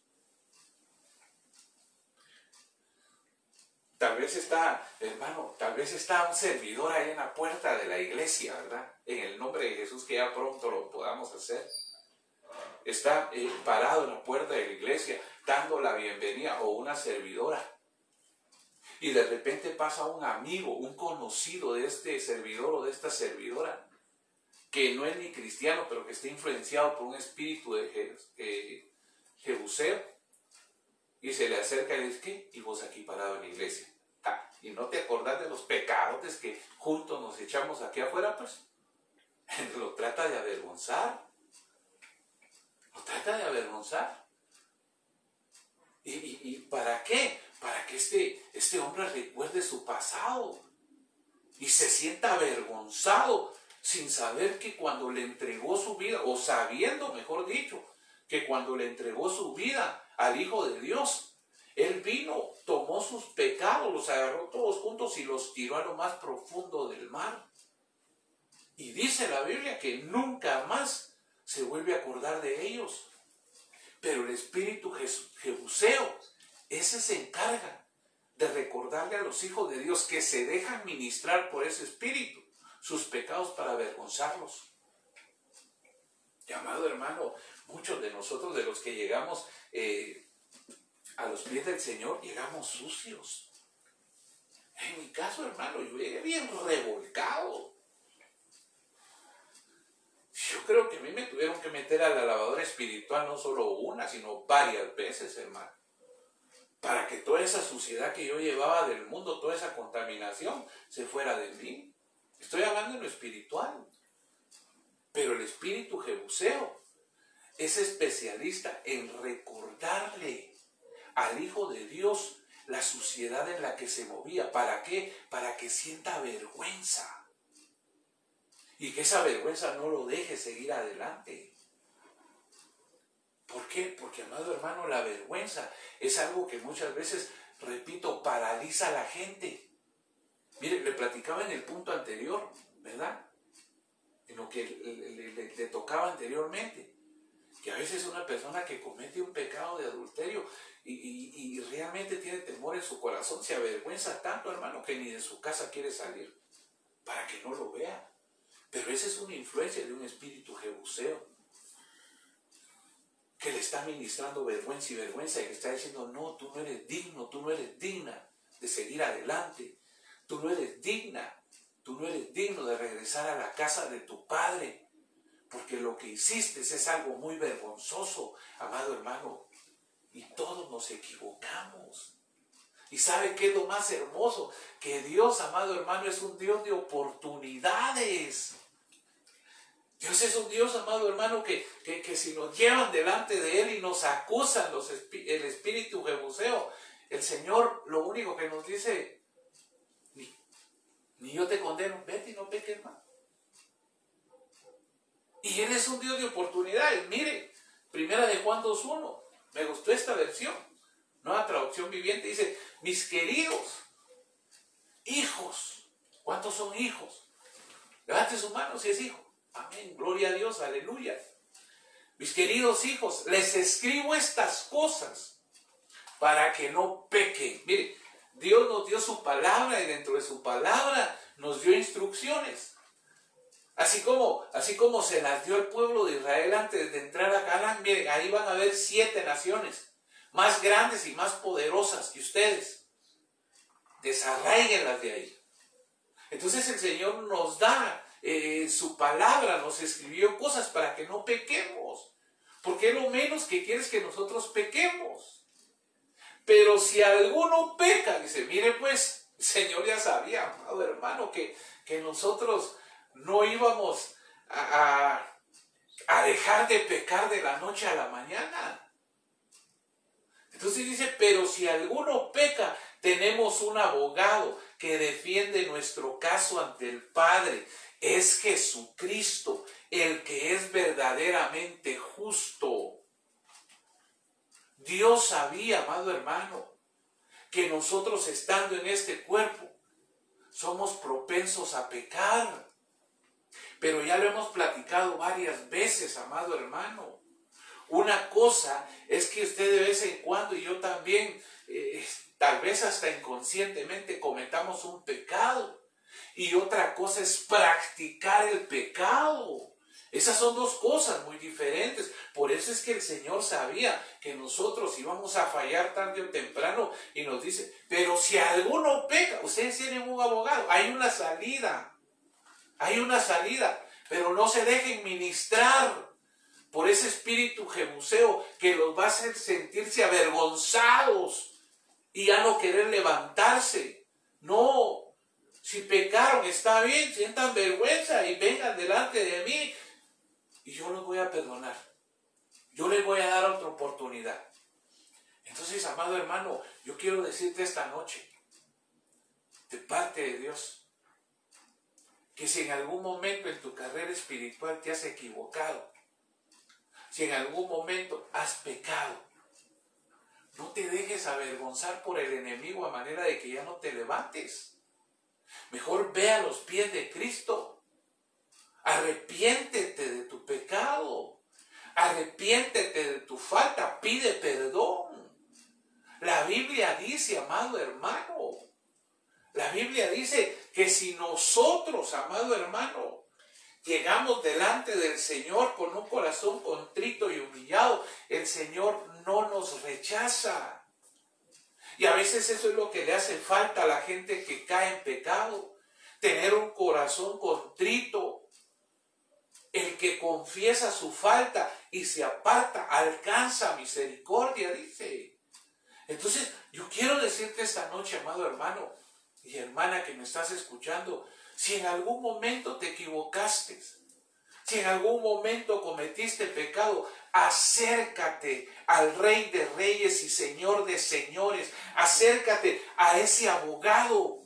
Tal vez está, hermano, tal vez está un servidor ahí en la puerta de la iglesia, ¿verdad? En el nombre de Jesús, que ya pronto lo podamos hacer. Está parado en la puerta de la iglesia, dando la bienvenida, o una servidora. Y de repente pasa un amigo, un conocido de este servidor o de esta servidora, que no es ni cristiano, pero que está influenciado por un espíritu de jebuseo, y se le acerca y dice, ¿qué? Y vos aquí parado en la iglesia. Y no te acordás de los pecados que juntos nos echamos aquí afuera, pues. Lo trata de avergonzar. Lo trata de avergonzar. ¿Y para qué? Para que este hombre recuerde su pasado y se sienta avergonzado, sin saber que cuando le entregó su vida, o sabiendo, mejor dicho, que cuando le entregó su vida al Hijo de Dios, Él vino, tomó sus pecados, los agarró todos juntos y los tiró a lo más profundo del mar. Y dice la Biblia que nunca más se vuelve a acordar de ellos. Pero el espíritu jebuseo, ese se encarga de recordarle a los hijos de Dios que se dejan ministrar por ese espíritu sus pecados para avergonzarlos. Y amado hermano, muchos de nosotros, de los que llegamos a los pies del Señor, llegamos sucios. En mi caso, hermano, yo llegué bien revolcado. Yo creo que a mí me tuvieron que meter a la lavadora espiritual no solo una, sino varias veces, hermano, para que toda esa suciedad que yo llevaba del mundo, toda esa contaminación, se fuera de mí. Estoy hablando en lo espiritual. Pero el espíritu jebuseo es especialista en recordarle al Hijo de Dios la suciedad en la que se movía. ¿Para qué? Para que sienta vergüenza. Y que esa vergüenza no lo deje seguir adelante. ¿Por qué? Porque, amado hermano, la vergüenza es algo que muchas veces, repito, paraliza a la gente. Mire, le platicaba en el punto anterior, ¿verdad? En lo que le tocaba anteriormente. Que a veces una persona que comete un pecado de adulterio y realmente tiene temor en su corazón, se avergüenza tanto, hermano, que ni de su casa quiere salir para que no lo vea. Pero esa es una influencia de un espíritu jebuseo que le está ministrando vergüenza y le está diciendo, no, tú no eres digno, tú no eres digna de seguir adelante, tú no eres digna, tú no eres digno de regresar a la casa de tu padre, porque lo que hiciste es algo muy vergonzoso, amado hermano, y todos nos equivocamos. ¿Y sabe qué es lo más hermoso? Que Dios, amado hermano, es un Dios de oportunidades. Dios es un Dios, amado hermano, que si nos llevan delante de Él y nos acusan el espíritu jebuseo, el Señor lo único que nos dice, ni yo te condeno, vete y no peques más. Y Él es un Dios de oportunidades. Mire, Primera de Juan 2:1, me gustó esta versión, Nueva Traducción Viviente, dice, mis queridos hijos. ¿Cuántos son hijos? Levante su mano si es hijo. Amén, gloria a Dios, aleluya. Mis queridos hijos, les escribo estas cosas para que no pequen. Mire, Dios nos dio su palabra y dentro de su palabra nos dio instrucciones. Así como se las dio al pueblo de Israel antes de entrar a Canaán. Miren, ahí van a haber 7 naciones más grandes y más poderosas que ustedes. Desarráiguenlas de ahí. Entonces el Señor nos da su palabra, nos escribió cosas para que no pequemos. Porque lo menos que quiere es que nosotros pequemos. Pero si alguno peca, dice, mire pues, el Señor ya sabía, amado hermano, que nosotros no íbamos a dejar de pecar de la noche a la mañana. Entonces dice, pero si alguno peca, tenemos un abogado que defiende nuestro caso ante el Padre. Es Jesucristo, el que es verdaderamente justo. Dios sabía, amado hermano, que nosotros estando en este cuerpo somos propensos a pecar. Pero ya lo hemos platicado varias veces, amado hermano. Una cosa es que usted de vez en cuando y yo también, tal vez hasta inconscientemente cometamos un pecado. Y otra cosa es practicar el pecado. Esas son dos cosas muy diferentes. Por eso es que el Señor sabía que nosotros íbamos a fallar tarde o temprano y nos dice, pero si alguno peca, ustedes tienen un abogado, hay una salida, pero no se dejen ministrar por ese espíritu jebuseo que los va a hacer sentirse avergonzados y ya no querer levantarse. No, si pecaron está bien, sientan vergüenza y vengan delante de mí y yo los voy a perdonar. Yo les voy a dar otra oportunidad. Entonces, amado hermano, yo quiero decirte esta noche, de parte de Dios, que si en algún momento en tu carrera espiritual te has equivocado, si en algún momento has pecado, no te dejes avergonzar por el enemigo a manera de que ya no te levantes. Mejor ve a los pies de Cristo. Arrepiéntete de tu pecado. Arrepiéntete de tu falta. Pide perdón. La Biblia dice, amado hermano, la Biblia dice que si nosotros, amado hermano, llegamos delante del Señor con un corazón contrito y humillado, el Señor no nos rechaza. Y a veces eso es lo que le hace falta a la gente que cae en pecado. Tener un corazón contrito. El que confiesa su falta y se aparta alcanza misericordia, dice. Entonces, yo quiero decirte esta noche, amado hermano y hermana que me estás escuchando, si en algún momento te equivocaste, Si en algún momento cometiste pecado, acércate al Rey de Reyes y Señor de Señores. Acércate a ese abogado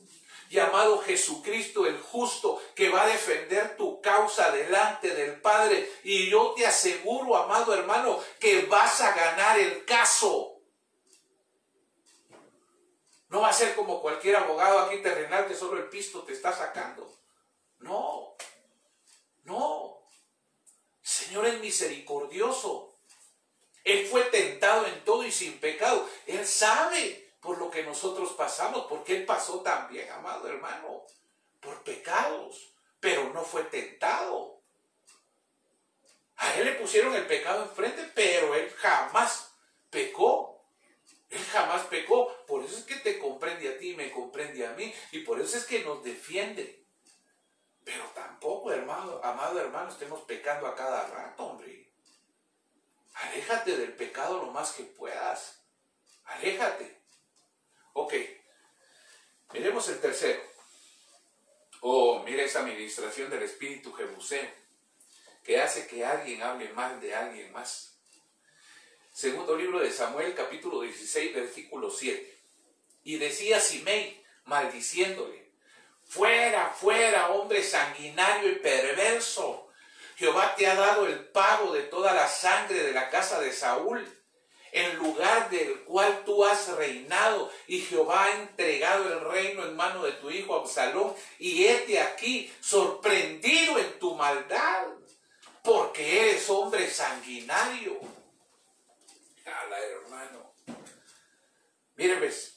llamado Jesucristo el justo, que va a defender tu causa delante del Padre. Y yo te aseguro, amado hermano, que vas a ganar el caso. No va a ser como cualquier abogado aquí terrenal que solo el pisto te está sacando. No, no. El Señor es misericordioso. Él fue tentado en todo y sin pecado. Él sabe por lo que nosotros pasamos, porque Él pasó también, amado hermano, por pecados, pero no fue tentado. A Él le pusieron el pecado enfrente, pero Él jamás pecó. Él jamás pecó. Por eso es que te comprende a ti y me comprende a mí. Y por eso es que nos defiende. Pero tampoco, hermano, amado hermano, estemos pecando a cada rato, hombre. Aléjate del pecado lo más que puedas. Aléjate. Ok. Miremos el tercero. Mira esa administración del espíritu jebuseo, que hace que alguien hable mal de alguien más. Segundo libro de Samuel, capítulo 16, versículo 7. Y decía Simei, maldiciéndole: fuera, fuera, hombre sanguinario y perverso. Jehová te ha dado el pago de toda la sangre de la casa de Saúl, en lugar del cual tú has reinado, y Jehová ha entregado el reino en mano de tu hijo Absalón, y hete aquí sorprendido en tu maldad, porque eres hombre sanguinario. Ala, hermano. Miren, ves.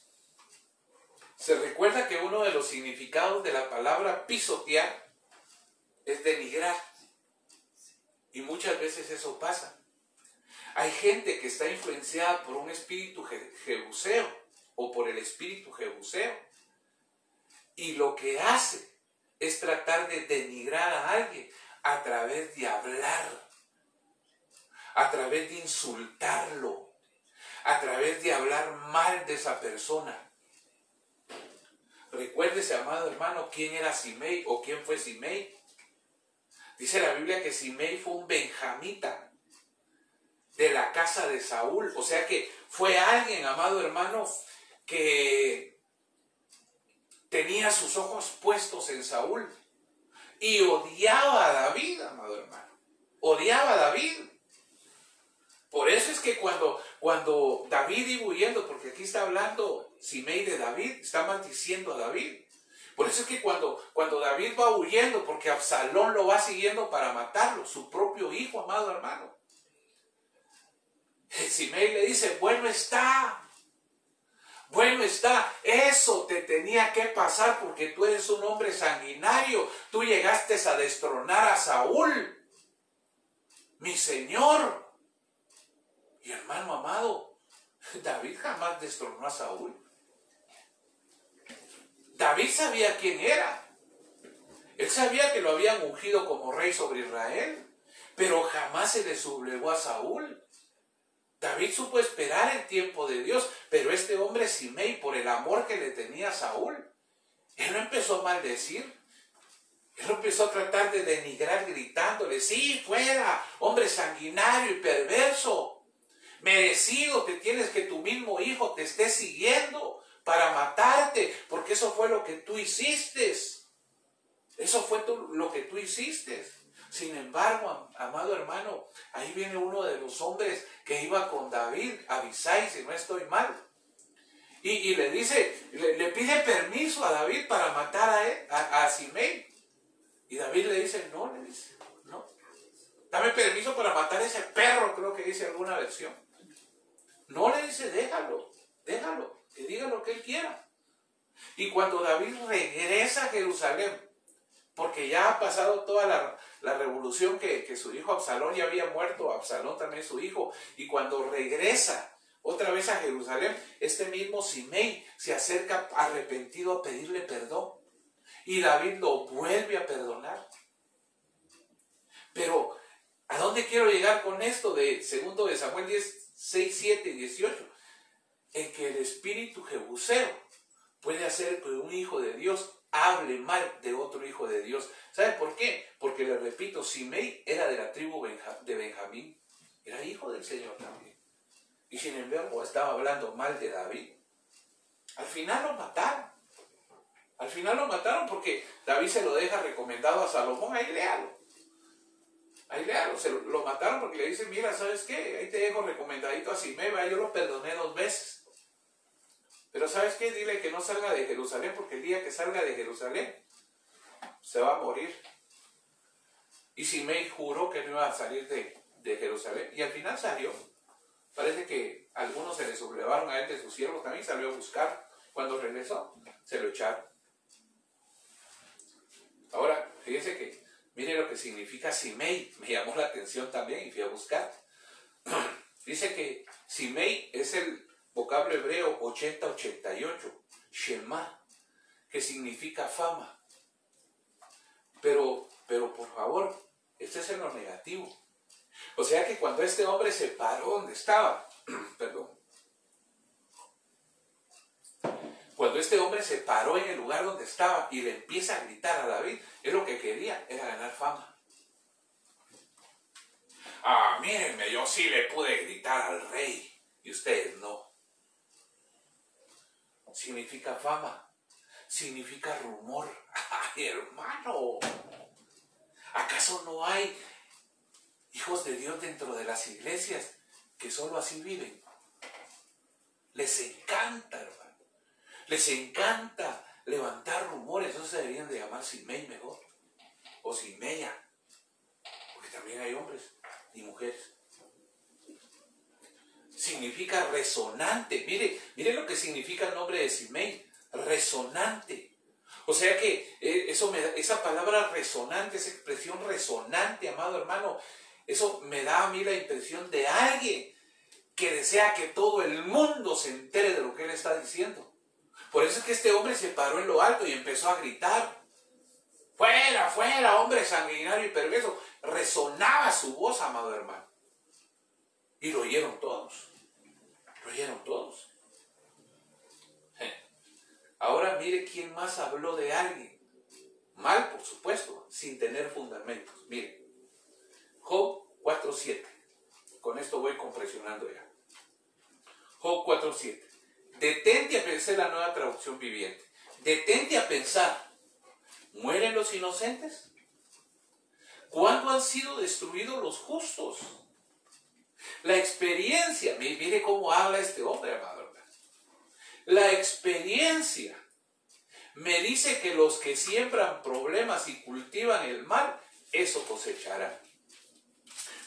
Se recuerda que uno de los significados de la palabra pisotear es denigrar. Y muchas veces eso pasa. Hay gente que está influenciada por un espíritu jebuseo o por el espíritu jebuseo. Y lo que hace es tratar de denigrar a alguien a través de hablar, a través de insultarlo, a través de hablar mal de esa persona. Recuérdese, amado hermano, quién era Simei o quién fue Simei. Dice la Biblia que Simei fue un benjamita de la casa de Saúl. O sea que fue alguien, amado hermano, que tenía sus ojos puestos en Saúl y odiaba a David, amado hermano. Odiaba a David. Por eso es que cuando David iba huyendo, porque aquí está hablando Simei de David, está maldiciendo a David. Por eso es que cuando David va huyendo, porque Absalón lo va siguiendo para matarlo, su propio hijo, amado hermano, Simei le dice: bueno está, eso te tenía que pasar porque tú eres un hombre sanguinario, tú llegaste a destronar a Saúl, mi señor. Y hermano amado, David jamás destronó a Saúl. David sabía quién era. Él sabía que lo habían ungido como rey sobre Israel, pero jamás se le sublevó a Saúl. David supo esperar el tiempo de Dios, pero este hombre Simei, por el amor que le tenía a Saúl, él no empezó a maldecir. Él lo empezó a tratar de denigrar gritándole: sí, fuera, hombre sanguinario y perverso. Merecido te tienes que tu mismo hijo te esté siguiendo para matarte, porque eso fue lo que tú hiciste. Eso fue lo que tú hiciste. Sin embargo, amado hermano, ahí viene uno de los hombres que iba con David, Abisai, si no estoy mal. Y le dice, le pide permiso a David para matar a Simei. Y David le dice, no, no. Dame permiso para matar a ese perro, creo que dice alguna versión. No, le dice, déjalo, que diga lo que él quiera. Y cuando David regresa a Jerusalén, porque ya ha pasado toda la revolución que su hijo Absalón ya había muerto, Absalón también su hijo, y cuando regresa otra vez a Jerusalén, este mismo Simei se acerca arrepentido a pedirle perdón, y David lo vuelve a perdonar. Pero, ¿a dónde quiero llegar con esto de 2 de Samuel 10, 6, 7 y 18? En que el espíritu jebuseo puede hacer que un hijo de Dios hable mal de otro hijo de Dios. ¿Sabe por qué? Porque le repito, Simei era de la tribu de Benjamín, era hijo del Señor también. Y sin embargo estaba hablando mal de David. Al final lo mataron. Al final lo mataron porque David se lo deja recomendado a Salomón. Ahí léalo. Ahí léalo. Lo mataron porque le dicen, mira, ¿sabes qué? Ahí te dejo recomendadito a Simei. Yo lo perdoné 2 veces. Pero ¿sabes qué? Dile que no salga de Jerusalén, porque el día que salga de Jerusalén se va a morir. Y Simei juró que no iba a salir de Jerusalén. Y al final salió. Parece que algunos se le sublevaron a él de sus siervos. También salió a buscar. Cuando regresó, se lo echaron. Ahora, fíjense que, mire lo que significa Simei. Me llamó la atención también y fui a buscar. Dice que Simei es el vocablo hebreo 8088, Shema, que significa fama. Pero por favor, este es en lo negativo. O sea que cuando este hombre se paró donde estaba, perdón, cuando este hombre se paró en el lugar donde estaba y le empieza a gritar a David, él lo que quería era ganar fama. Ah, mírenme, yo sí le pude gritar al rey y ustedes no. Significa fama, significa rumor. ¡Ay, hermano! ¿Acaso no hay hijos de Dios dentro de las iglesias que solo así viven? Les encanta, hermano. Les encanta levantar rumores. Eso se deberían de llamar Simei mejor. O Simeia. Porque también hay hombres y mujeres. Significa resonante. Mire lo que significa el nombre de Simei. Resonante. O sea que esa palabra resonante, esa expresión resonante, amado hermano, eso me da a mí la impresión de alguien que desea que todo el mundo se entere de lo que él está diciendo. Por eso es que este hombre se paró en lo alto y empezó a gritar. ¡Fuera, fuera, hombre sanguinario y perverso! Resonaba su voz, amado hermano. Y lo oyeron todos. Lo oyeron todos. Ahora mire quién más habló de alguien. Mal, por supuesto, sin tener fundamentos. Mire, Job 4:7. Con esto voy compresionando ya. Job 4:7. Detente a pensar, la Nueva Traducción Viviente. Detente a pensar. ¿Mueren los inocentes? ¿Cuándo han sido destruidos los justos? La experiencia, mire cómo habla este hombre, amado hermano. La experiencia me dice que los que siembran problemas y cultivan el mal, eso cosecharán.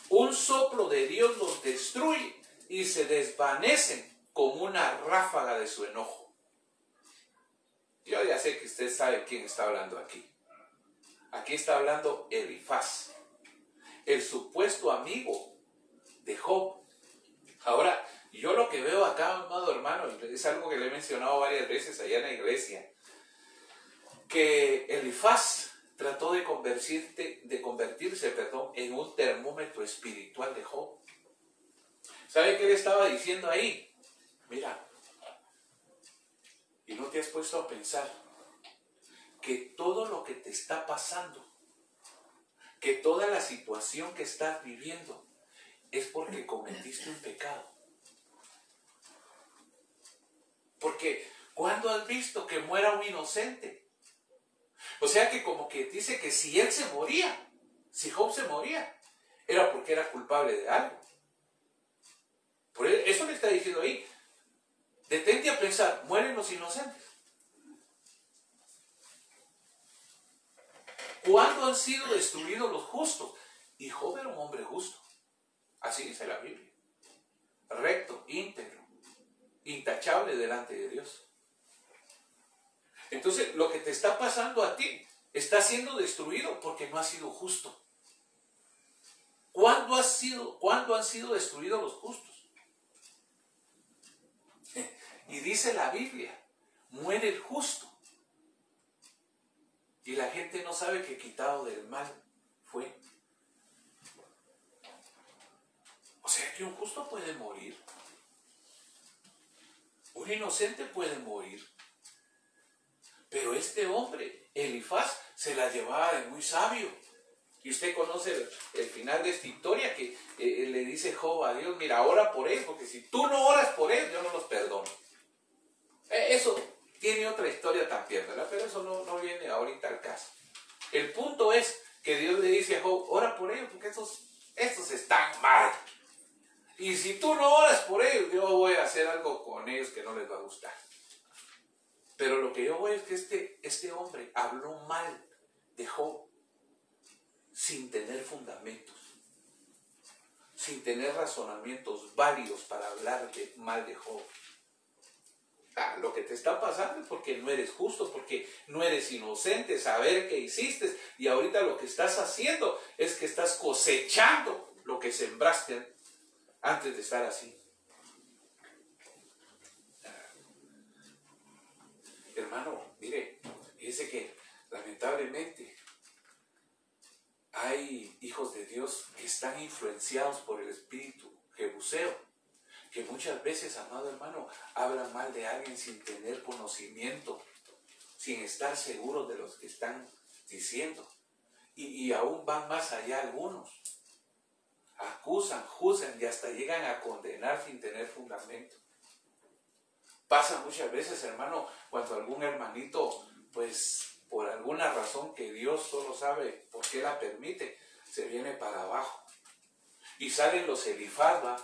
Un soplo de Dios los destruye y se desvanecen como una ráfaga de su enojo. Yo ya sé que usted sabe quién está hablando aquí. Aquí está hablando Elifaz, el supuesto amigo de Job. Ahora, yo lo que veo acá, amado hermano, es algo que le he mencionado varias veces allá en la iglesia, que Elifaz trató de convertirse, en un termómetro espiritual de Job. ¿Sabe qué le estaba diciendo ahí? Mira, y no te has puesto a pensar que todo lo que te está pasando, que toda la situación que estás viviendo, es porque cometiste un pecado. Porque ¿cuándo has visto que muera un inocente? O sea que como que dice que si él se moría, si Job se moría, era porque era culpable de algo. Por eso le está diciendo ahí. Detente a pensar, ¿mueren los inocentes? ¿Cuándo han sido destruidos los justos? Y Job era un hombre justo. Así dice la Biblia. Recto, íntegro, intachable delante de Dios. Entonces, lo que te está pasando a ti está siendo destruido porque no has sido justo. ¿Cuándo han sido destruidos los justos? Y dice la Biblia, muere el justo. Y la gente no sabe que quitado del mal fue. O sea que un justo puede morir. Un inocente puede morir. Pero este hombre, Elifaz, se la llevaba de muy sabio. Y usted conoce el final de esta historia que le dice Job a Dios, mira, ora por ellos, porque si tú no oras por ellos, yo no los perdono. Eso tiene otra historia también, ¿verdad? Pero eso no viene ahorita al caso. El punto es que Dios le dice a Job, ora por ellos, porque estos están mal. Y si tú no oras por ellos, yo voy a hacer algo con ellos que no les va a gustar. Pero lo que yo voy es que este hombre habló mal de Job sin tener fundamentos, sin tener razonamientos válidos para hablar mal de Job. Lo que te está pasando es porque no eres justo, porque no eres inocente, saber qué hiciste, y ahorita lo que estás haciendo es que estás cosechando lo que sembraste antes de estar así. Hermano, mire, fíjese que lamentablemente hay hijos de Dios que están influenciados por el espíritu jebuseo, que muchas veces, amado hermano, hablan mal de alguien sin tener conocimiento, sin estar seguros de los que están diciendo. Y aún van más allá algunos. Acusan, juzgan y hasta llegan a condenar sin tener fundamento. Pasa muchas veces, hermano, cuando algún hermanito, pues por alguna razón que Dios solo sabe por qué la permite, se viene para abajo. Y salen los Elifaz, ¿va?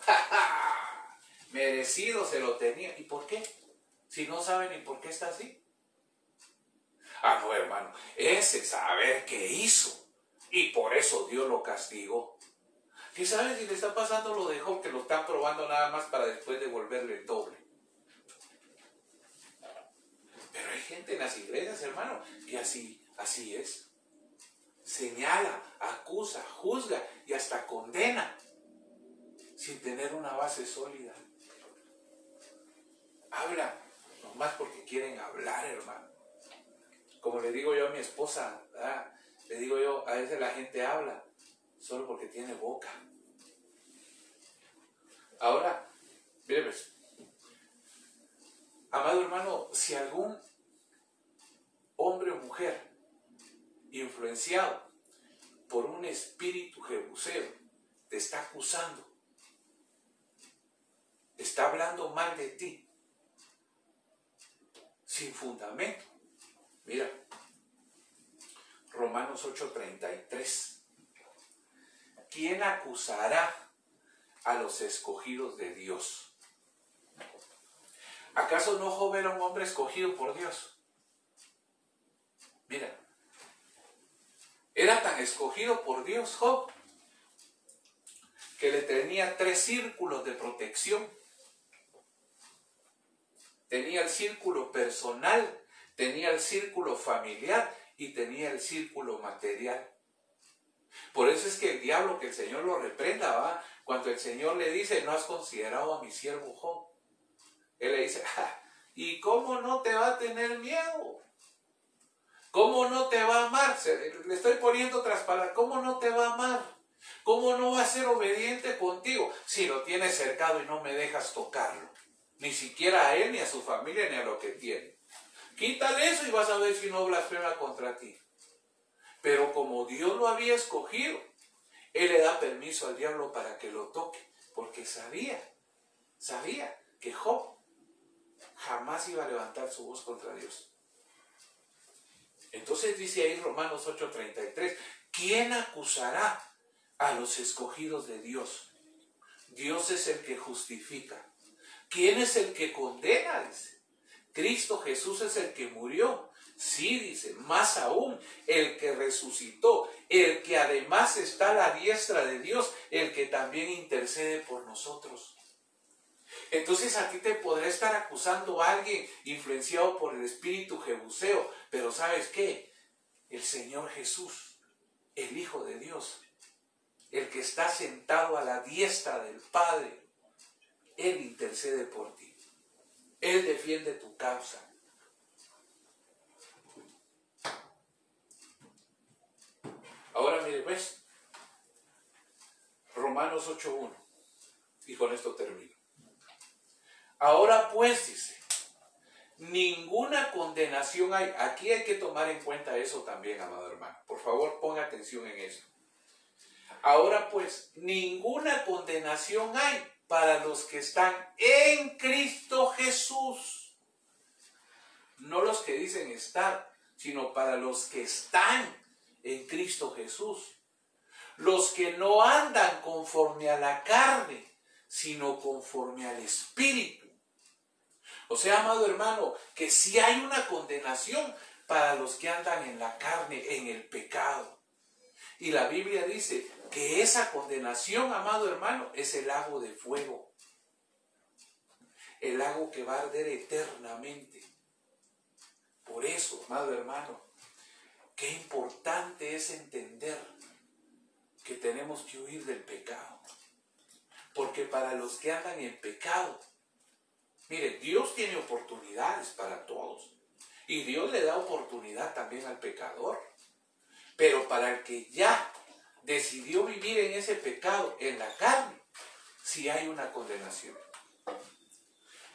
Merecido se lo tenía. ¿Y por qué? Si no sabe ni por qué está así. No, hermano, ese saber qué hizo. Y por eso Dios lo castigó. ¿Qué sabe si le está pasando lo de Job, que lo están probando nada más para después devolverle el doble? Pero hay gente en las iglesias, hermano, que así es. Señala, acusa, juzga y hasta condena sin tener una base sólida. Habla, nomás porque quieren hablar, hermano. Como le digo yo a mi esposa, ¿verdad? Le digo yo, a veces la gente habla solo porque tiene boca. Ahora, mire pues, amado hermano, si algún hombre o mujer influenciado por un espíritu jebuseo te está acusando, está hablando mal de ti, sin fundamento. Mira, Romanos 8:33. ¿Quién acusará a los escogidos de Dios? ¿Acaso no Job era un hombre escogido por Dios? Mira, era tan escogido por Dios Job que le tenía 3 círculos de protección. Tenía el círculo personal, tenía el círculo familiar y tenía el círculo material. Por eso es que el diablo, que el Señor lo reprenda, ¿va? Cuando el Señor le dice, no has considerado a mi siervo Job. Él le dice, ¿y cómo no te va a tener miedo? ¿Cómo no te va a amar? Le estoy poniendo otras palabras. ¿Cómo no te va a amar? ¿Cómo no va a ser obediente contigo si lo tienes cercado y no me dejas tocarlo? Ni siquiera a él, ni a su familia, ni a lo que tiene. Quítale eso y vas a ver si no blasfema contra ti. Pero como Dios lo había escogido, Él le da permiso al diablo para que lo toque, porque sabía que Job jamás iba a levantar su voz contra Dios. Entonces dice ahí Romanos 8:33, ¿quién acusará a los escogidos de Dios? Dios es el que justifica. ¿Quién es el que condena? Dice. Cristo Jesús es el que murió. Sí, dice, más aún, el que resucitó, el que además está a la diestra de Dios, el que también intercede por nosotros. Entonces a ti te podrá estar acusando a alguien influenciado por el espíritu jebuseo, pero ¿sabes qué? El Señor Jesús, el Hijo de Dios, el que está sentado a la diestra del Padre, Él intercede por ti. Él defiende tu causa. Ahora mire, pues, Romanos 8:1, y con esto termino. Ahora pues, dice, ninguna condenación hay. Aquí hay que tomar en cuenta eso también, amado hermano. Por favor, ponga atención en eso. Ahora pues, ninguna condenación hay para los que están en Cristo Jesús. No los que dicen estar, sino para los que están en Cristo Jesús. Los que no andan conforme a la carne, sino conforme al Espíritu. O sea, amado hermano, que sí hay una condenación para los que andan en la carne, en el pecado. Y la Biblia dice que esa condenación, amado hermano, es el lago de fuego. El lago que va a arder eternamente. Por eso, amado hermano, qué importante es entender que tenemos que huir del pecado. Porque para los que andan en pecado, mire, Dios tiene oportunidades para todos. Y Dios le da oportunidad también al pecador. Pero para el que ya decidió vivir en ese pecado, en la carne, sí hay una condenación.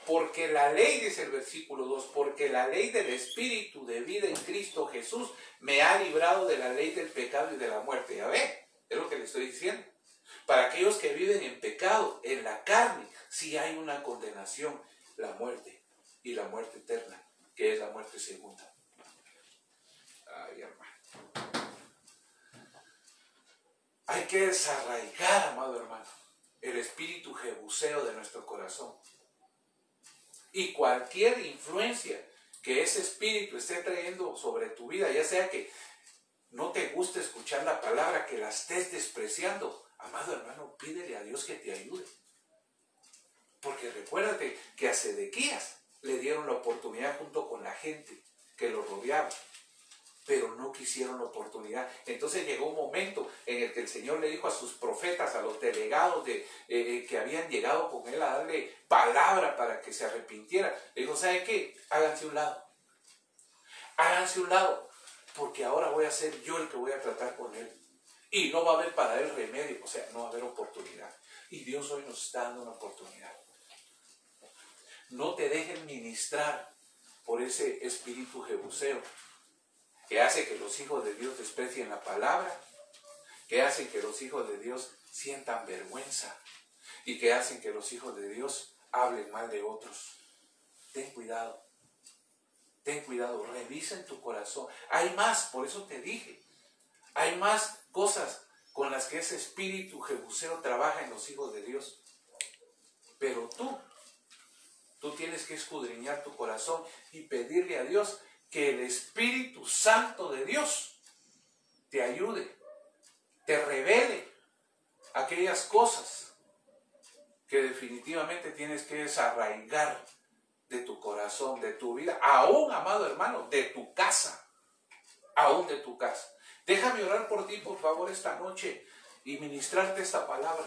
Porque la ley, dice el versículo 2, porque la ley del Espíritu de vida en Cristo Jesús me ha librado de la ley del pecado y de la muerte. Ya ve, es lo que le estoy diciendo. Para aquellos que viven en pecado, en la carne, sí hay una condenación, la muerte y la muerte eterna, que es la muerte segunda. Ay, hermano. Hay que desarraigar, amado hermano, el espíritu jebuseo de nuestro corazón. Y cualquier influencia que ese espíritu esté trayendo sobre tu vida, ya sea que no te guste escuchar la palabra, que la estés despreciando, amado hermano, pídele a Dios que te ayude. Porque recuérdate que a Sedequías le dieron la oportunidad junto con la gente que lo rodeaba, pero no quisieron la oportunidad. Entonces llegó un momento en el que el Señor le dijo a sus profetas, a los delegados que habían llegado con él a darle palabra para que se arrepintiera. Le dijo, ¿saben qué? Háganse un lado. Háganse un lado, porque ahora voy a ser yo el que voy a tratar con él. Y no va a haber para él remedio, o sea, no va a haber oportunidad. Y Dios hoy nos está dando una oportunidad. No te dejen ministrar por ese espíritu jebuseo que hace que los hijos de Dios desprecien la palabra, que hacen que los hijos de Dios sientan vergüenza y que hacen que los hijos de Dios hablen mal de otros. Ten cuidado, revisa en tu corazón. Hay más, por eso te dije, hay más cosas con las que ese espíritu jebuseo trabaja en los hijos de Dios. Pero tú tienes que escudriñar tu corazón y pedirle a Dios que el Espíritu Santo de Dios te ayude, te revele aquellas cosas que definitivamente tienes que desarraigar de tu corazón, de tu vida, aún, amado hermano, de tu casa, aún de tu casa. Déjame orar por ti, por favor, esta noche y ministrarte esta palabra.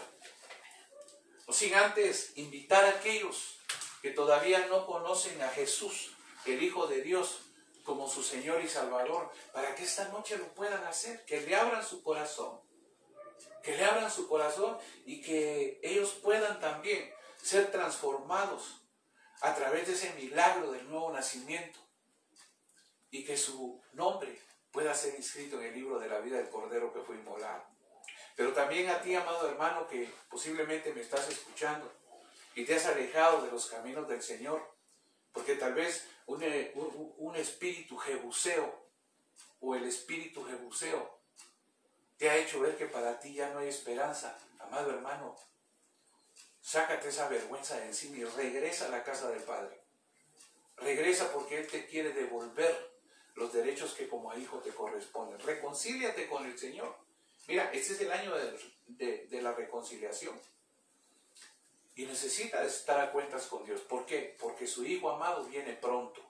No sin antes invitar a aquellos que todavía no conocen a Jesús, el Hijo de Dios, como su Señor y Salvador, para que esta noche lo puedan hacer, que le abran su corazón, y que ellos puedan también ser transformados a través de ese milagro del nuevo nacimiento y que su nombre pueda ser inscrito en el libro de la vida del Cordero que fue inmolado. Pero también a ti, amado hermano, que posiblemente me estás escuchando y te has alejado de los caminos del Señor, porque tal vez un espíritu jebuseo o el espíritu jebuseo te ha hecho ver que para ti ya no hay esperanza. Amado hermano, sácate esa vergüenza de encima y regresa a la casa del Padre. Regresa porque Él te quiere devolver los derechos que como hijo te corresponden. Reconcíliate con el Señor. Mira, este es el año de la reconciliación. Y necesita estar a cuentas con Dios. ¿Por qué? Porque su Hijo amado viene pronto.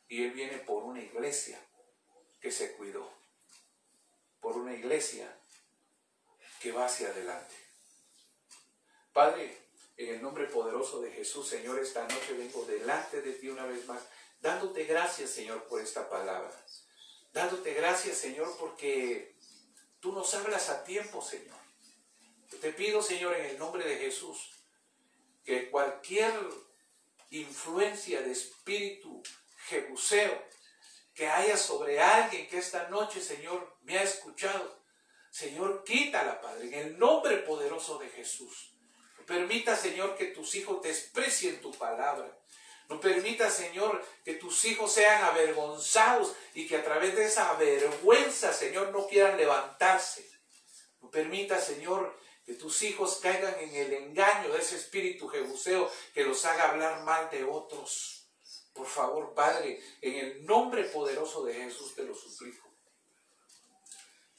Y Él viene por una iglesia que se cuidó. Por una iglesia que va hacia adelante. Padre, en el nombre poderoso de Jesús, Señor, esta noche vengo delante de ti una vez más, dándote gracias, Señor, por esta palabra. Dándote gracias, Señor, porque tú nos hablas a tiempo, Señor. Yo te pido, Señor, en el nombre de Jesús, que cualquier influencia de espíritu jebuseo que haya sobre alguien que esta noche, Señor, me ha escuchado, Señor, quítala, Padre, en el nombre poderoso de Jesús. No permita, Señor, que tus hijos desprecien tu palabra. No permita, Señor, que tus hijos sean avergonzados y que a través de esa vergüenza, Señor, no quieran levantarse. No permita, Señor, que tus hijos caigan en el engaño de ese espíritu jebuseo que los haga hablar mal de otros. Por favor, Padre, en el nombre poderoso de Jesús te lo suplico.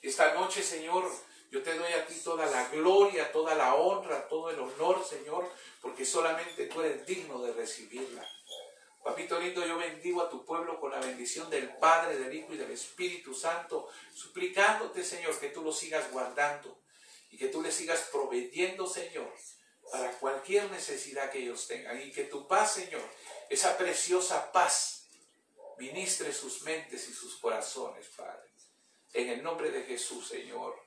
Esta noche, Señor, yo te doy a ti toda la gloria, toda la honra, todo el honor, Señor, porque solamente tú eres digno de recibirla. Papito lindo, yo bendigo a tu pueblo con la bendición del Padre, del Hijo y del Espíritu Santo, suplicándote, Señor, que tú los sigas guardando y que tú les sigas proveyendo, Señor, para cualquier necesidad que ellos tengan. Y que tu paz, Señor, esa preciosa paz, ministre sus mentes y sus corazones, Padre. En el nombre de Jesús, Señor,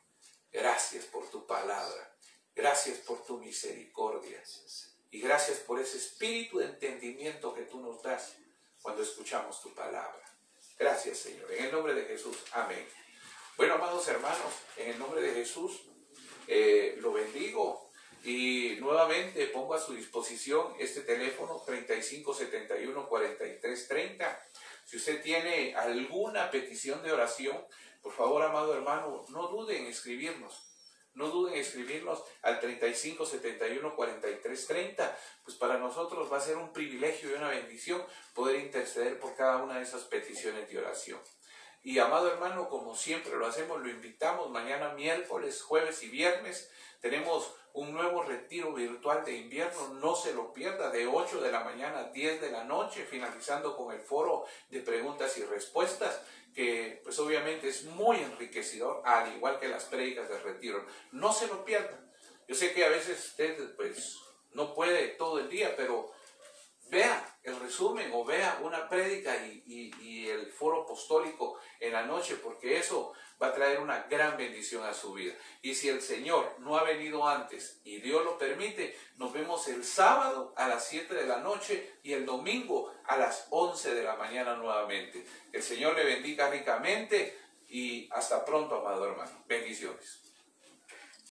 gracias por tu palabra, gracias por tu misericordia. Y gracias por ese espíritu de entendimiento que tú nos das cuando escuchamos tu palabra. Gracias, Señor. En el nombre de Jesús. Amén. Bueno, amados hermanos, en el nombre de Jesús lo bendigo. Y nuevamente pongo a su disposición este teléfono 3571-4330. Si usted tiene alguna petición de oración, por favor, amado hermano, no duden en escribirnos. No duden en escribirnos al 3571-4330, pues para nosotros va a ser un privilegio y una bendición poder interceder por cada una de esas peticiones de oración. Y amado hermano, como siempre lo hacemos, lo invitamos mañana miércoles, jueves y viernes. Tenemos un nuevo retiro virtual de invierno, no se lo pierda, de 8 de la mañana a 10 de la noche, finalizando con el foro de preguntas y respuestas, que pues obviamente es muy enriquecedor, al igual que las prédicas del retiro. No se lo pierdan. Yo sé que a veces usted pues no puede todo el día, pero vea el resumen o vea una prédica y el foro apostólico en la noche, porque eso va a traer una gran bendición a su vida. Y si el Señor no ha venido antes y Dios lo permite, nos vemos el sábado a las 7 de la noche y el domingo a las 11 de la mañana nuevamente. Que el Señor le bendiga ricamente y hasta pronto, amado hermano. Bendiciones.